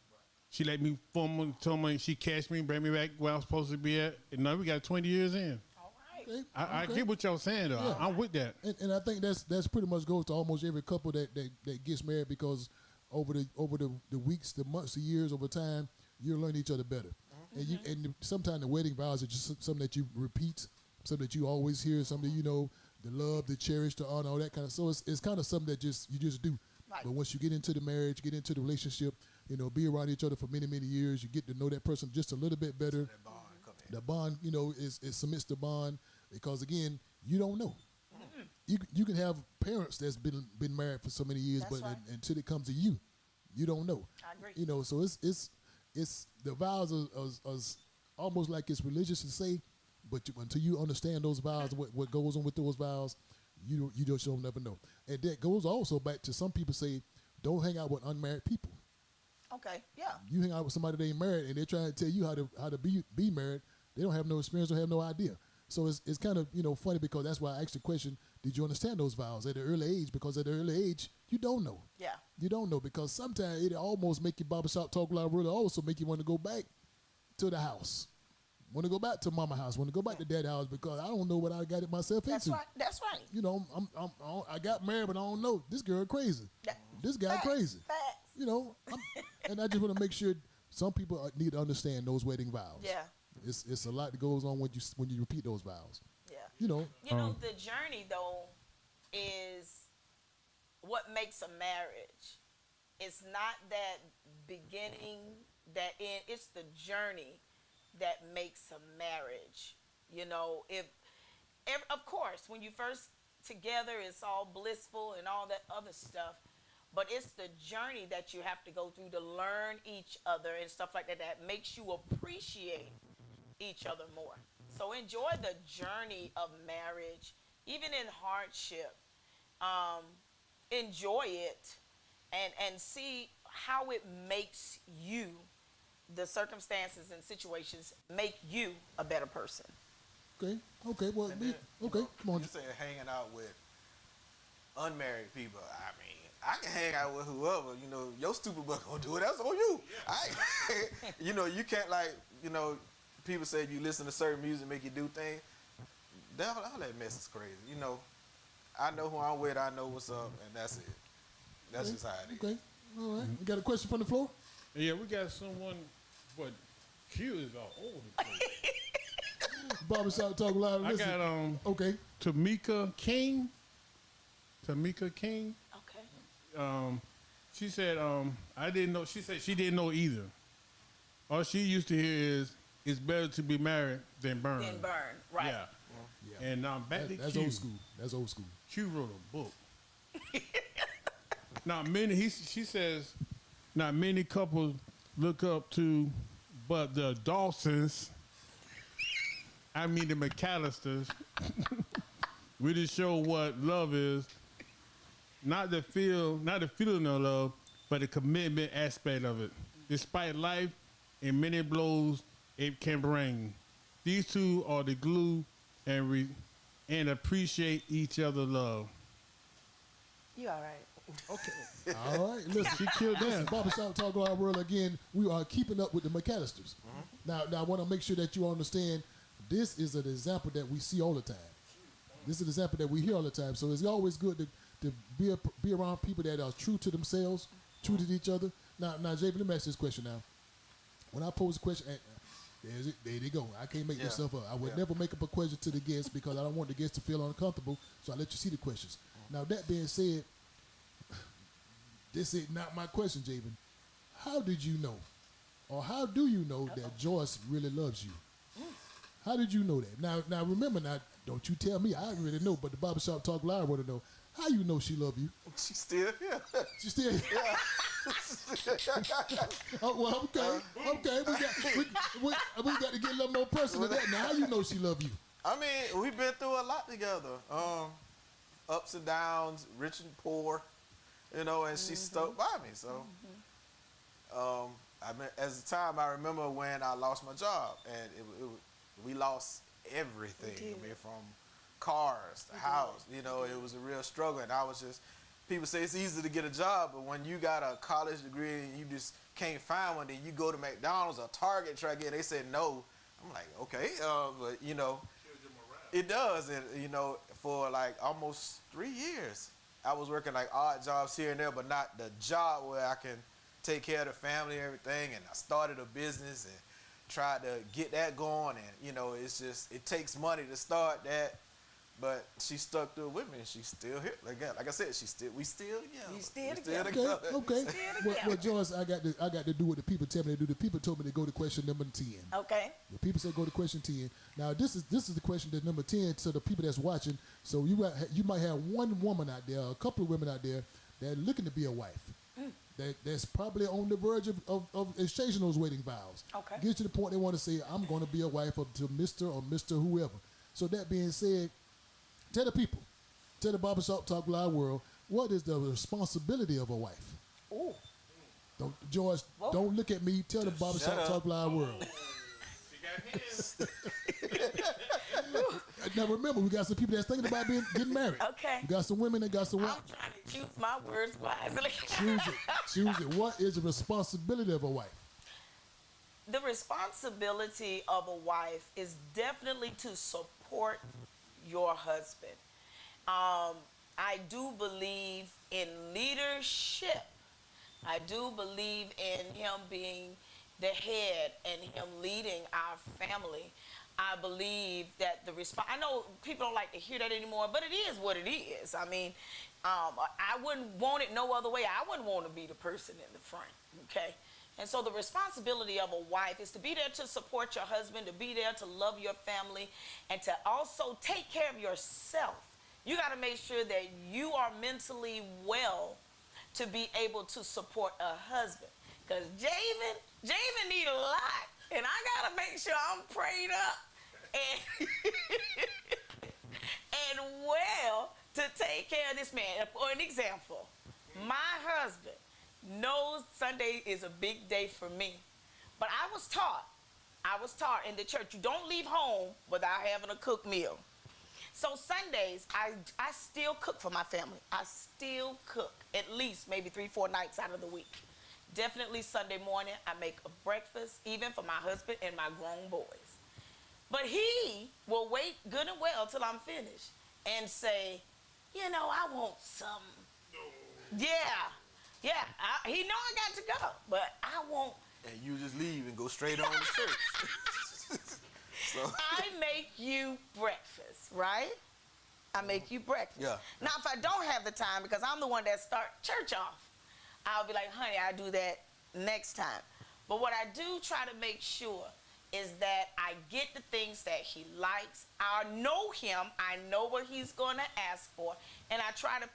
She let me told me she catch me, bring me back where I was supposed to be at. And now we got 20 years in. All right. I get what y'all saying though. Yeah. I'm with that. And I think that's pretty much goes to almost every couple that gets married because over the weeks, the months, the years, over time, you learn each other better. And sometimes the wedding vows are just something that you repeat, something that you always hear, something that, you know, the love, the cherish, the honor, all that kind of. So it's kind of something that you just do. Right. But once you get into the marriage, get into the relationship, you know, be around each other for many, many years, you get to know that person just a little bit better. So the bond, you know, is cements the bond because again, you don't know. You can have parents that's been married for so many years, That's but right. until it comes to you, you don't know. I agree. You know, so it's the vows are almost like it's religious to say, but until you understand those vows, what goes on with those vows, you just don't never know. And that goes also back to some people say, don't hang out with unmarried people. Okay. Yeah. You hang out with somebody that ain't married, and they're trying to tell you how to be married. They don't have no experience, don't have no idea. So it's kind of, you know, funny because that's why I asked the question, did you understand those vows at an early age? Because at an early age, you don't know. Yeah. You don't know because sometimes it almost make your barbershop talk loud really also make you want to go back to the house. Want to go back to mama house. Want to go back to daddy house because I don't know what I got it myself That's into. right. That's right. You know, I got married, but I don't know. This girl crazy. This guy Facts, crazy. Facts. You know, and I just want to make sure some people need to understand those wedding vows. Yeah. It's a lot that goes on when you repeat those vows. Yeah. You know. The journey though is what makes a marriage. It's not that beginning, that end. It's the journey that makes a marriage. You know, of course, when you first together, it's all blissful and all that other stuff. But it's the journey that you have to go through to learn each other and stuff like that that makes you appreciate each other more. So enjoy the journey of marriage, even in hardship. Enjoy it and see how it makes you, the circumstances and situations make you a better person. Okay. Well, come on. You say hanging out with unmarried people. I mean, I can hang out with whoever. You know, your stupid butt gonna do it. That's on you. You know, you can't people say if you listen to certain music, make you do things. All that mess is crazy. You know, I know who I'm with. I know what's up, and that's it. That's just how it is. Okay. All right. You got a question from the floor? Yeah, we got someone, but Q is all over the place. Barbershop Talk Live. I got okay. Tamika King. Okay. She said I didn't know. She said she didn't know either. All she used to hear is it's better to be married than burned. Than burned, right? Yeah. And back to That's Q. old school. That's old school. Q wrote a book. She says, not many couples look up to, but the Dawsons, I mean the McCasters, really show what love is. Not the feeling of love, but the commitment aspect of it. Despite life and many blows it can bring, these two are the glue and appreciate each other's love. You all right? Okay. All right. Listen, She killed that. Barbershop Talk Live World again. We are keeping up with the McCasters. Now I want to make sure that you understand. This is an example that we see all the time. This is an example that we hear all the time. So it's always good to be around people that are true to themselves, true to each other. Now, Javen, let me ask this question now. When I pose a question, there they go. I can't make myself up. I would never make up a question to the guests because I don't want the guests to feel uncomfortable. So I let you see the questions. Now, that being said, this is not my question, Javen. How did you know, or how do you know that Joyce really loves you? How did you know that? Now remember, don't you tell me. I already know, but the Barbershop Talk Live want to know how you know she love you. She's still here. She's still here. Oh, well, okay. We got to get a little more personal than that. Now, how you know she love you? I mean, we've been through a lot together. Ups and downs, rich and poor, you know, and she stuck by me. So, I mean, as the time I remember when I lost my job, and we lost everything. I mean, from cars, the house, you know, it was a real struggle. And I was just, people say it's easy to get a job, but when you got a college degree and you just can't find one, then you go to McDonald's or Target, try to get, they said no. I'm like, okay, but you know, it does. And you know, for like almost 3 years, I was working like odd jobs here and there, but not the job where I can take care of the family and everything. And I started a business and tried to get that going. And you know, it's just, it takes money to start that. But she stuck through it with me, and she's still here. Like I said, we still together. You still together. Okay. Well, Joyce, I got to do what the people tell me to do. The people told me to go to question number 10. Okay. The people said go to question 10. Now this is the question that number 10 to the people that's watching. So you might have one woman out there, a couple of women out there that are looking to be a wife. That's probably on the verge of exchanging those wedding vows. Okay. Get to the point they want to say, I'm going to be a wife of to Mr. or Mr. whoever. So that being said, tell the people, tell the Barbershop Talk Live world, what is the responsibility of a wife? Ooh. George, don't look at me. Tell the Barbershop Talk Live world. She got hands. Now remember, we got some people that's thinking about getting married. Okay. We got some women that got some. I'm trying to choose my words wisely. Choose it. What is the responsibility of a wife? the responsibility of a wife is definitely to support your husband. I do believe in leadership. I do believe in him being the head and him leading our family. I believe that the response, I know people don't like to hear that anymore, but it is what it is. I mean, I wouldn't want it no other way. I wouldn't want to be the person in the front, okay? And so the responsibility of a wife is to be there to support your husband, to be there to love your family, and to also take care of yourself. You got to make sure that you are mentally well to be able to support a husband. Because Javen need a lot, and I got to make sure I'm prayed up and, and well to take care of this man. For an example, my husband knows Sunday is a big day for me. But I was taught in the church, you don't leave home without having a cooked meal. So Sundays, I still cook for my family. I still cook at least maybe 3-4 nights out of the week. Definitely Sunday morning, I make a breakfast, even for my husband and my grown boys. But he will wait good and well till I'm finished and say, you know, I want some. No. Yeah, he know I got to go, but I want. And you just leave and go straight on to church. So. I make you breakfast, right? I make you breakfast. Yeah. Now, if I don't have the time, because I'm the one that start church off, I'll be like, honey, I'll do that next time. But what I do try to make sure is that I get the things that he likes. I know him. I know what he's going to ask for. And I try to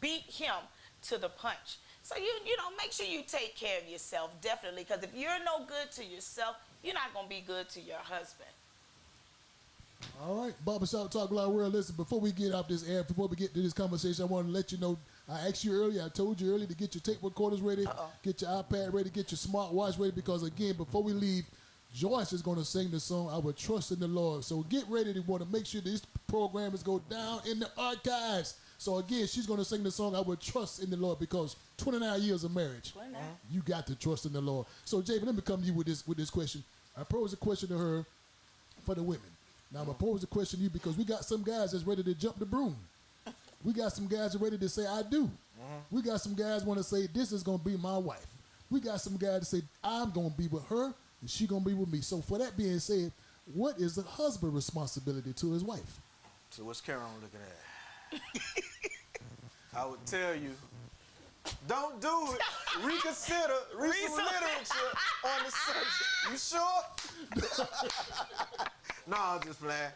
beat him to the punch. So, you know, make sure you take care of yourself, definitely. Because if you're no good to yourself, you're not going to be good to your husband. All right, Barbershop Talk Live World. Listen, before we get off this air, before we get to this conversation, I want to let you know, I asked you earlier, I told you earlier to get your tape recorders ready, get your iPad ready, get your smartwatch ready, because again, before we leave, Joyce is going to sing the song, I Will Trust in the Lord. So get ready to want to make sure this program is go down in the archives. So again, she's going to sing the song, I Will Trust in the Lord, because 29 years of marriage, you got to trust in the Lord. So Javen, let me come to you with this question. I posed a question to her for the women. Now, I'm going to pose a question to you because we got some guys that's ready to jump the broom. We got some guys that are ready to say, I do. We got some guys want to say, this is going to be my wife. We got some guys that say, I'm going to be with her and she going to be with me. So for that being said, what is the husband's responsibility to his wife? So what's Karen looking at? I would tell you, don't do it. Reconsider. Read some literature on the subject. You sure? No, I'm just playing.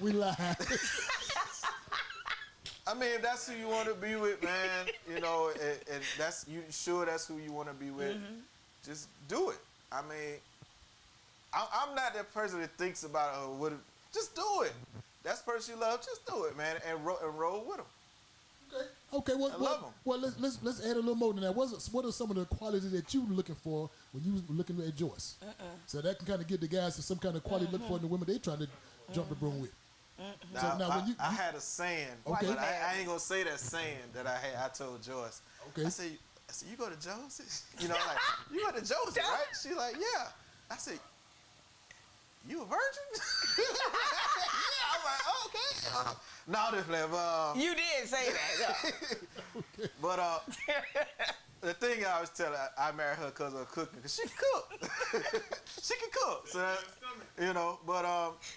We lie. I mean, if that's who you want to be with, man, you know, and that's you sure that's who you want to be with, just do it. I mean, I'm not that person that thinks about just do it. That's the person you love, just do it, man, and roll with them. Okay. Well, let's add a little more than that. What are some of the qualities that you were looking for when you was looking at Joyce? So that can kind of get the guys to some kind of quality look for in the women they trying to jump the broom with. So now when I had a saying, okay. But I ain't gonna say that saying that I told Joyce. Okay. I said, you go to Joyce's? You know, like, you go to Joyce's, right? She's like, yeah. I said, you a virgin? Yeah, I'm like, oh, okay. No, this flavor. You did say that. Okay. But the thing I always tell her, I married her because of her cooking, because she can cook. She can cook. So you know, but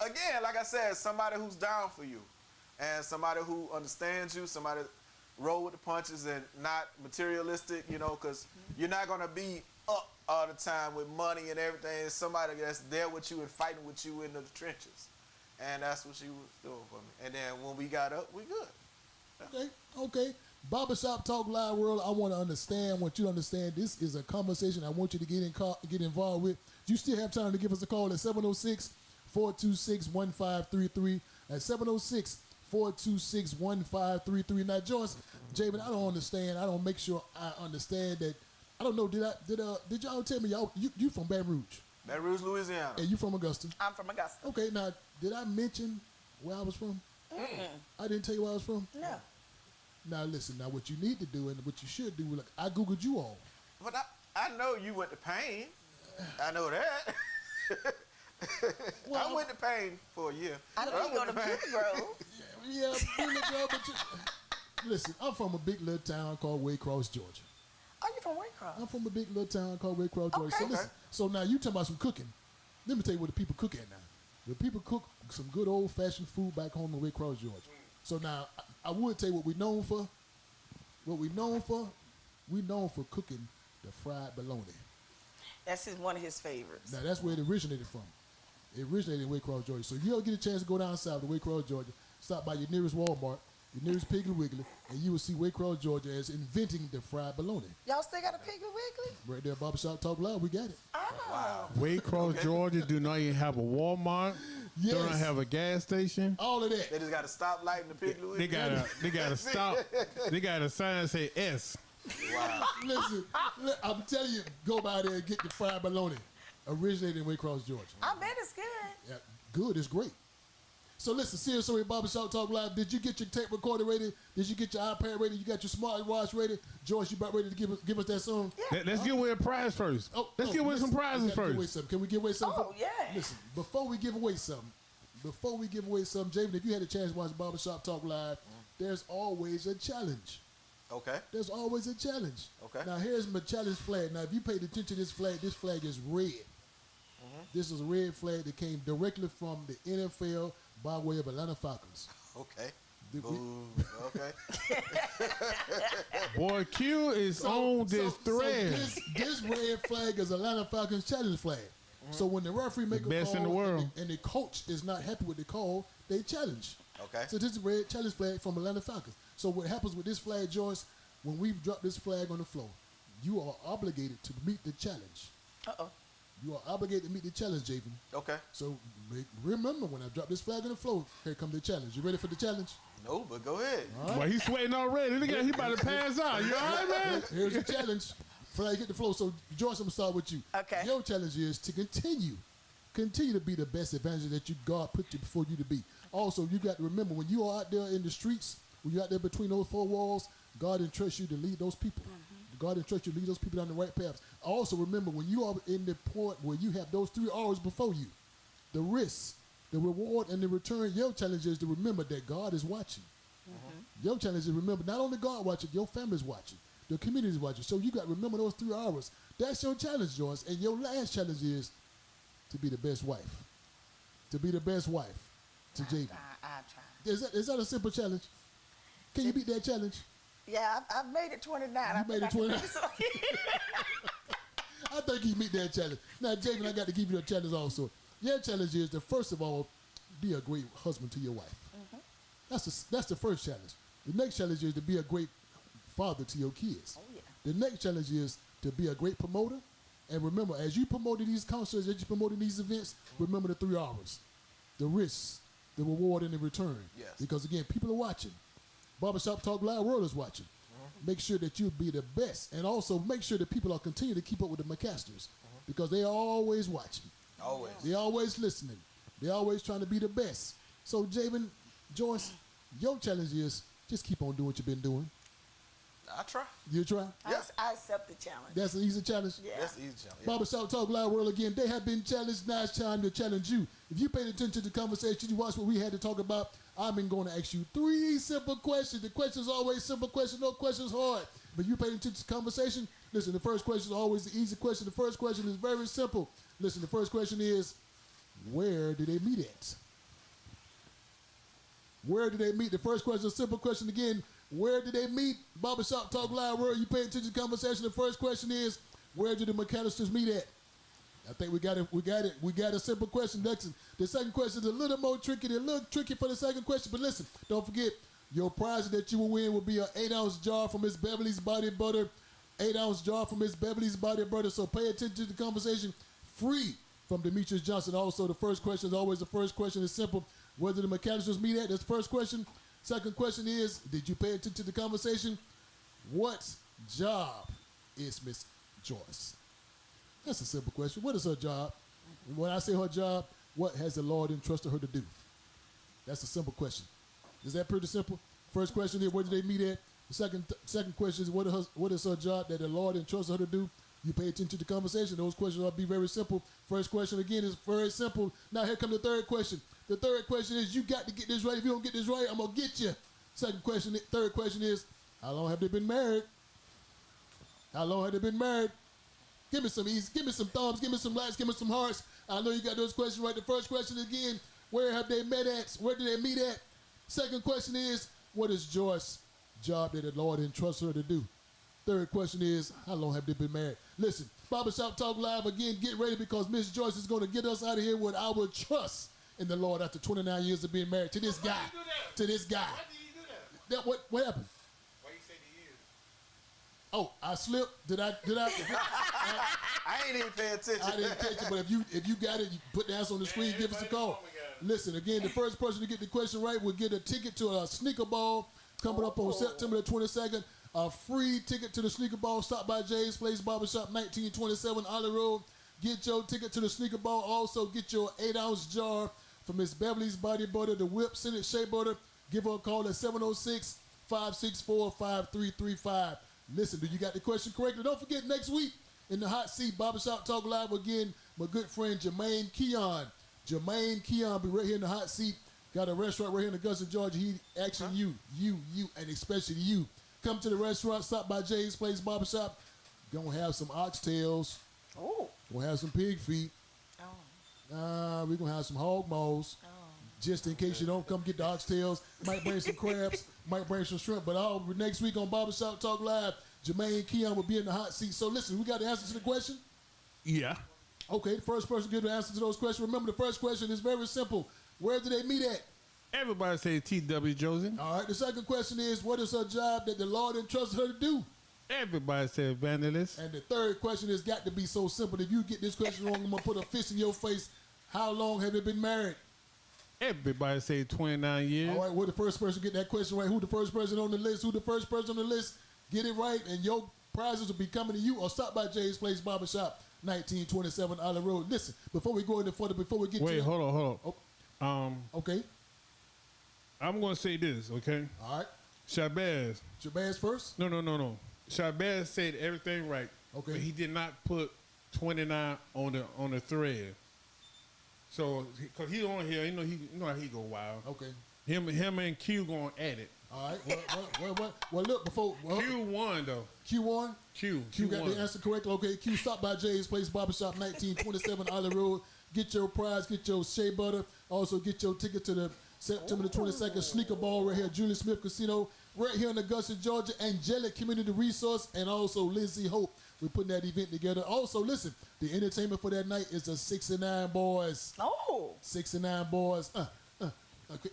again, like I said, somebody who's down for you, and somebody who understands you, somebody roll with the punches and not materialistic, you know, because you're not gonna be up all the time with money and everything. It's somebody that's there with you and fighting with you in the trenches. And that's what she was doing for me. And then when we got up, we good. Okay. Barbershop Talk Live World, I want you to understand this is a conversation I want you to get involved with. You still have time to give us a call at 706-426-1533. At 706-426-1533. Now, Joyce, Javen, I don't understand. I don't make sure I understand that. I don't know, did y'all tell me you from Baton Rouge? Baton Rouge, Louisiana. And you from Augusta? I'm from Augusta. Okay, now, did I mention where I was from? I didn't tell you where I was from? No. Now, listen, what you need to do and what you should do, look, I Googled you all. But I know you went to Payne. I know that. I went to Payne for a year. I know you go to Blue Grove. Yeah, Blue Grove, but listen, I'm from a big little town called Waycross, Georgia. Oh, you from Waycross? I'm from a big little town called Waycross, Georgia. Okay. So listen, so now you talking about some cooking. Let me tell you what the people cook at now. The people cook some good old-fashioned food back home in Waycross, Georgia. So now, I would tell you what we're known for. What we're known for cooking the fried bologna. That's one of his favorites. Now, that's where it originated from. It originated in Waycross, Georgia. So if you ever get a chance to go down south to Waycross, Georgia, stop by your nearest Walmart, your nearest Piggly Wiggly, and you will see Waycross, Georgia as inventing the fried bologna. Y'all still got a Piggly Wiggly? Right there, Barbershop Talk Live, we got it. Oh. Waycross, Georgia do not even have a Walmart. Yes. Don't have a gas station. All of that. They just got to stop lighting the Piggly Wiggly. They got to stop. They got a sign that say S. Wow. Listen, I'm telling you, go by there and get the fried bologna. Originated in Waycross, Georgia. I bet it's good. Yeah, good is great. So listen, Serious Story Barbershop Talk Live. Did you get your tape recorder ready? Did you get your iPad ready? You got your smartwatch ready? Joyce, you about ready to give us that song? Yeah. Let's give away a prize first. Let's give away some prizes first. Can we give away something? Oh, yeah. Listen, before we give away something, Javen, if you had a chance to watch Barbershop Talk Live, there's always a challenge. Okay. There's always a challenge. Okay. Now, here's my challenge flag. Now, if you paid attention to this flag is red. This is a red flag that came directly from the NFL by way of Atlanta Falcons. Okay. Boo. Okay. Boy, Q is on this thread. So this red flag is Atlanta Falcons challenge flag. So when the referee make a best call in the world. And the coach is not happy with the call, they challenge. Okay. So this is a red challenge flag from Atlanta Falcons. So what happens with this flag, Joyce, when we drop this flag on the floor, you are obligated to meet the challenge. Uh-oh. You are obligated to meet the challenge, Javen. Okay. So remember, when I drop this flag on the floor, here comes the challenge. You ready for the challenge? No, but go ahead. All Well, he's sweating already. Look at him. He about to pass out. You all right, man? Here's the challenge. Flag hit the floor. So, Joyce, I'm going to start with you. Okay. Your challenge is to continue to be the best evangelist that God put you before you to be. Also, you got to remember, when you are out there in the streets, when you're out there between those four walls, God entrusts you to lead those people. God entrusts you to lead those people down the right paths. Also, remember, when you are in the point where you have those 3 hours before you, the risk, the reward, and the return, your challenge is to remember that God is watching. Your challenge is to remember not only God watching, your family's watching, the community is watching. So you got to remember those 3 hours. That's your challenge, Joyce. And your last challenge is to be the best wife. To be the best wife to Javen. I'll try. Is that a simple challenge? Can you beat that challenge? Yeah, I've made it 29. You made it 29. I think you meet that challenge. Now, Javen, I got to give you a challenge also. Your challenge is to, first of all, be a great husband to your wife. That's the first challenge. The next challenge is to be a great father to your kids. Oh, yeah. The next challenge is to be a great promoter. And remember, as you promoted these concerts, as you promoted these events, remember the 3 hours. The risks, the reward, and the return. Yes. Because, again, people are watching. Barbershop Talk Live World is watching. Make sure that you be the best. And also make sure that people are continuing to keep up with the McCasters. Because they are always watching. Always. They're always listening. They're always trying to be the best. So, Javen, Joyce, your challenge is just keep on doing what you've been doing. I try. You try? Yeah. I accept the challenge. That's an easy challenge? Yeah. That's easy challenge. Yeah. Barbershop Talk Live World again. They have been challenged. Now it's time to challenge you. If you paid attention to the conversation, you watched what we had to talk about, I've been going to ask you 3 simple questions. The question's always simple question. No question's hard. But you paid attention to the conversation, listen, the first question is always the easy question. The first question is very simple. Listen, the first question is, where did they meet at? Where did they meet? The first question is a simple question again. Where did they meet? Barbershop Talk Live World, you pay attention to the conversation. The first question is, where did the McCasters meet at? I think we got it. We got a simple question. Next, the second question is a little more tricky. They're a little tricky for the second question, but listen, don't forget, your prize that you will win will be an 8-ounce jar from Miss Beverly's Body Butter. 8-ounce jar from Miss Beverly's Body Butter. So pay attention to the conversation. Free from Demetrius Johnson. Also, the first question is always the first question is simple. Where did the McCasters meet at? That's the first question. Second question is, did you pay attention to the conversation? What job is Miss Joyce? That's a simple question. What is her job? When I say her job, what has the Lord entrusted her to do? That's a simple question. Is that pretty simple? First question is, where did they meet at? The second question is, what is her job that the Lord entrusted her to do? You pay attention to the conversation. Those questions will be very simple. First question, again, is very simple. Now, here comes the third question. The third question is, you got to get this right. If you don't get this right, I'm going to get you. Third question is, how long have they been married? How long have they been married? Give me some easy, give me some thumbs, give me some likes, give me some hearts. I know you got those questions right. The first question again, where have they met at? Where did they meet at? Second question is, what is Joyce's job that the Lord entrusts her to do? Third question is, how long have they been married? Listen, Barbershop Talk Live, again, get ready because Miss Joyce is going to get us out of here with our trust in the Lord after 29 years of being married to this guy. To this guy. Why did you do that? What happened? Why you say the years? Oh, I slipped. Did I? I ain't even paying attention. I didn't catch it, but if you got it, you put the answer on the screen, give us a call. Listen, again, the first person to get the question right will get a ticket to a sneaker ball coming up on September the 22nd. A free ticket to the sneaker ball. Stop by Jay's Place Barbershop, 1927 Ollie Road. Get your ticket to the sneaker ball. Also, get your 8-ounce jar from Miss Beverly's Body Butter, the Whip Senate Shea Butter. Give her a call at 706-564-5335. Listen, do you got the question correctly? Don't forget, next week in the hot seat, Barbershop Talk Live again, my good friend Jermaine Keon. Jermaine Keon be right here in the hot seat. Got a restaurant right here in Augusta, Georgia. He asking you, and especially you. Come to the restaurant, stop by Jay's Place Barbershop. Gonna have some oxtails. Oh. Gonna have some pig feet. Oh. We're gonna have some hog maws. Oh. Just in case you don't come get the oxtails. Might bring some crabs, might bring some shrimp. But next week on Barbershop Talk Live, Jermaine Keon will be in the hot seat. So listen, we got the answer to the question? Yeah. Okay, the first person to give the answer to those questions. Remember, the first question is very simple. Where did they meet at? Everybody say T.W. Josen. All right, the second question is, what is her job that the Lord entrusted her to do? Everybody say evangelist. And the third question has got to be so simple. If you get this question wrong, I'm going to put a fist in your face. How long have they been married? Everybody say 29 years. All right, well, the first person to get that question right, who the first person on the list, get it right, and your prizes will be coming to you, or stop by Jay's Place Barbershop, 1927 Ollie Road. Listen, before we go any further, before we get Wait, hold on. Oh, okay. I'm going to say this, okay? All right. Shabazz. Shabazz first? No. Shabazz said everything right. Okay. But he did not put 29 on the thread. So, because he on here, you know how he go wild. Okay. Him and Q going at it. All right. Well, look, before... Q won, though. Q won? Q got won. the answer correct. Okay, Q, stop by Jay's Place Barbershop, 1927 Ollie Road. Get your prize, get your shea butter. Also, get your ticket to the September the 22nd sneaker ball right here, Julie Smith Casino, right here in Augusta, Georgia. Angelic Community Resource, and also Lindsay Hope. We're putting that event together. Also, listen, the entertainment for that night is the 69 Boys. Oh. 69 Boys. Okay.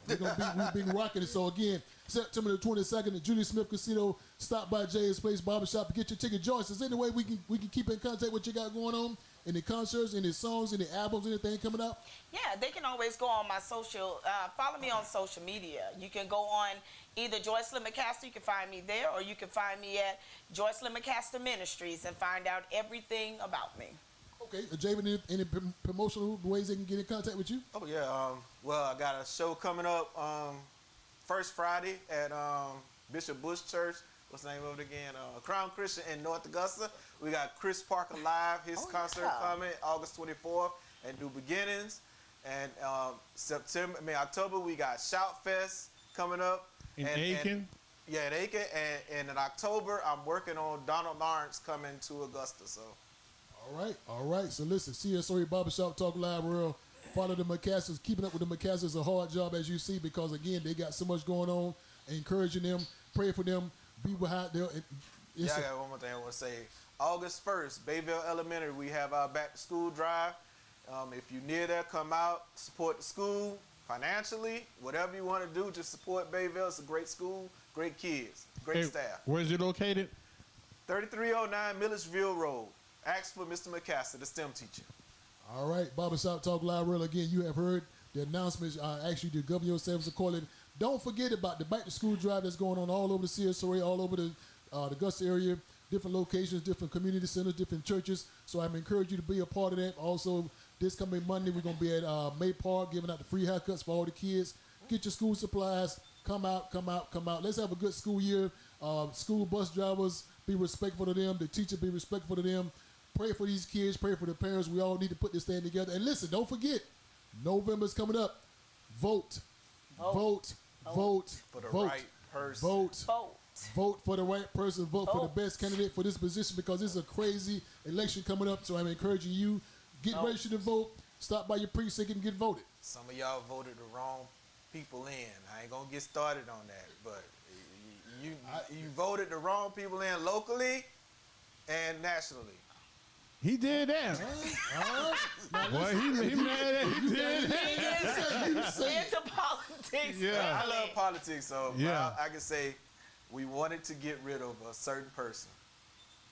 We've been rocking it. So again, September the 22nd at Julie Smith Casino. Stop by Jay's Place Barbershop to get your ticket. Joyce, is there any way we can keep in contact with what you got going on? Any concerts, any songs, any albums, anything coming out? Yeah, they can always go on my social, follow me on social media. You can go on either Joyceland McCaste, you can find me there, or you can find me at Joyceland McCaste Ministries and find out everything about me. Okay, Javen, any promotional ways they can get in contact with you? Oh, yeah. Well, I got a show coming up first Friday at Bishop Bush Church. What's the name of it again? Crown Christian in North Augusta. We got Chris Parker Live, his concert coming August 24th at New Beginnings. And October, we got Shout Fest coming up. In Aiken? In Aiken. And in October, I'm working on Donald Lawrence coming to Augusta. So. All right. So listen, CSOE Barbershop Talk Live World. Follow the McCastes. Keeping up with the McCastes is a hard job, as you see, because, again, they got so much going on. Encouraging them, pray for them, be behind them. I got one more thing I want to say. August 1st, Bayville Elementary, we have our back-to-school drive. If you're near there, come out, support the school financially. Whatever you want to do, just support Bayville. It's a great school, great kids, great staff. Where's it located? 3309 Milledgeville Road. Ask for Mr. McCaste, the STEM teacher. All right, Barbershop Talk Live World. Again, you have heard the announcements. Ask you to govern yourselves accordingly. Don't forget about the back-to-school drive that's going on all over the CSOA, all over the Augusta area, different locations, different community centers, different churches. So I'm encouraging you to be a part of that. Also, this coming Monday, we're going to be at May Park giving out the free haircuts for all the kids. Get your school supplies. Come out. Let's have a good school year. School bus drivers, be respectful to them. The teacher, be respectful to them. Pray for these kids. Pray for the parents. We all need to put this thing together. And listen, don't forget, November's coming up. Vote. Vote. Vote. For the vote. right person. Vote. Vote. Vote for the right person. Vote for the best candidate for this position because it's a crazy election coming up. So I'm encouraging you, get registered to vote. Stop by your precinct and get voted. Some of y'all voted the wrong people in. I ain't gonna get started on that, but you voted the wrong people in locally and nationally. He did that. Boy, he mad at he did that. Into politics. Yeah. I love politics, so Yeah. I can say we wanted to get rid of a certain person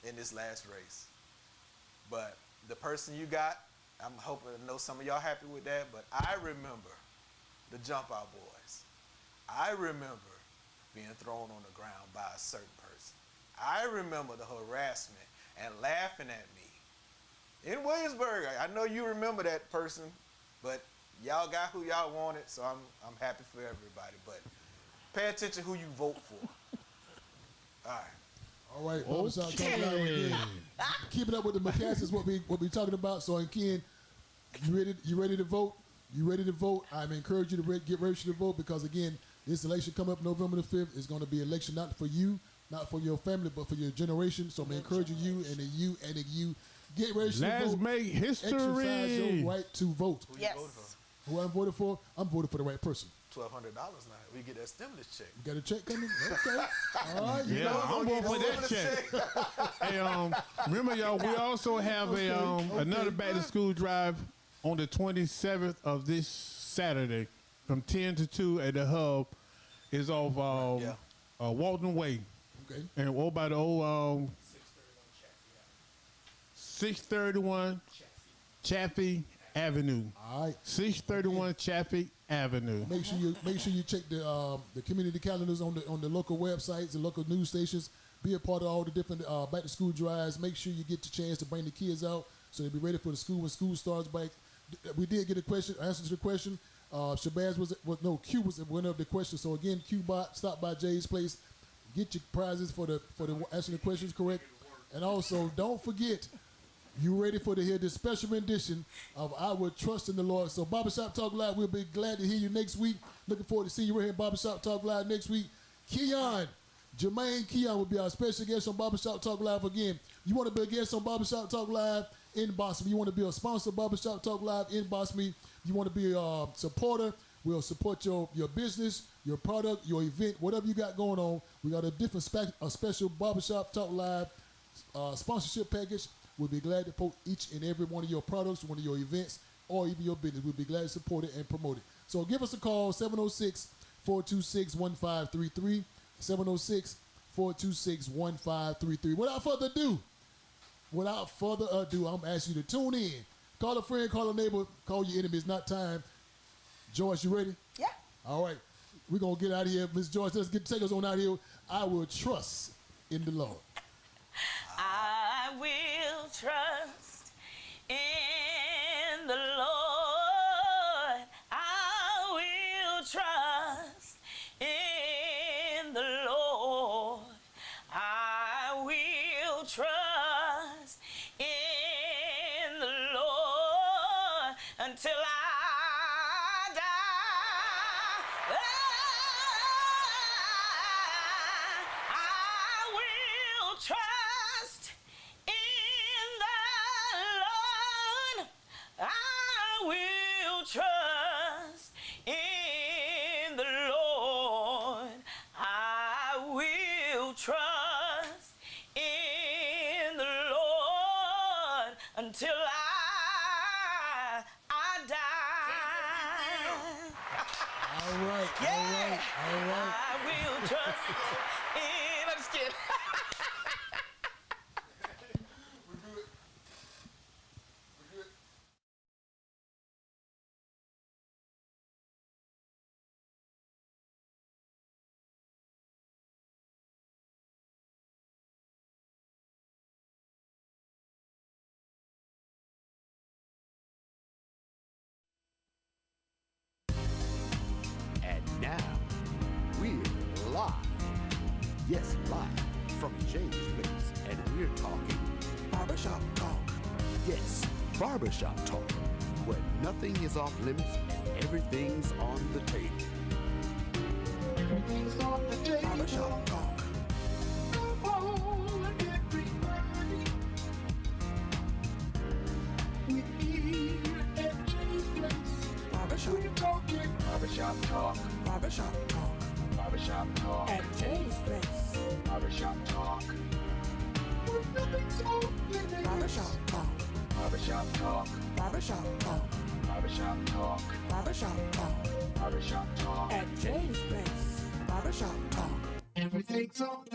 in this last race. But the person you got, I'm hoping I know some of y'all happy with that, but I remember the Jump Out Boys. I remember being thrown on the ground by a certain person. I remember the harassment and laughing at me in Williamsburg. I know you remember that person, but y'all got who y'all wanted, so I'm happy for everybody. But pay attention who you vote for. All right. All right, Barbershop Talk Live again. Keeping up with the McCaste is what we talking about. So again, you ready to vote? You ready to vote? I'm encouraging you to get ready to vote because again, this election coming up November the 5th is going to be an election not for you, not for your family, but for your generation. So I'm encouraging you and you get ready to vote. Let's make history. Exercise your right to vote. Who you voted for? Who I'm voting for? I'm voting for the right person. $1,200 now. We get that stimulus check. You got a check coming? Okay. All right. Yeah, I'm going for that check. Hey, remember y'all, we also have another back to school drive on the 27th of this Saturday from 10 to 2 at the hub. Is off Walton Way. Okay. And by the old 631 Chaffee Avenue. All right. 631 Chaffee Avenue. Make sure you check the community calendars on the local websites, the local news stations. Be a part of all the different back to school drives. Make sure you get the chance to bring the kids out so they'll be ready for the school when school starts back. We did get answer to the question. Shabazz Q was one of the questions. So again, Q-Bot, stop by Jay's place, get your prizes for the answering the questions correct, and also don't forget. You ready for to hear this special rendition of I Will Trust in the Lord. So Barbershop Talk Live, we'll be glad to hear you next week. Looking forward to seeing you right here in Barbershop Talk Live next week. Jermaine Keon will be our special guest on Barbershop Talk Live again. You want to be a guest on Barbershop Talk Live, inbox me. You want to be a sponsor of Barbershop Talk Live, inbox me. You want to be a supporter, we'll support your business, your product, your event, whatever you got going on. We got a special Barbershop Talk Live sponsorship package. We'll be glad to promote each and every one of your products, one of your events, or even your business. We'll be glad to support it and promote it. So give us a call, 706-426-1533, 706-426-1533. Without further ado, I'm asking you to tune in. Call a friend, call a neighbor, call your enemy. It's not time. Joyce, you ready? Yeah. All right. We're going to get out of here. Miss Joyce, take us on out of here. I will trust in the Lord. I will trust in the Lord. I will trust in the Lord. I will trust in the Lord until I die. I will trust in the Lord. I will trust in the Lord. I will trust in the Lord until I die. All right. Yeah. All right. I will trust in. I'm just kidding. And now, we're live. Yes, live from Yes, Barbershop Talk, where nothing is off limits and everything's on the table. Everything's on the table. Barbershop Talk. Come on, everybody. With me and Javen. Barbershop We're talking barbershop talk. Barbershop Talk. Barbershop talk. At Jay's place. Barbershop talk. Where nothing's off limits. Barbershop Talk. Barbershop talk. Barbershop Talk. Barbershop talk. Barbershop Talk. Barbershop talk. At Jay's place. Barbershop Talk. Everything's on the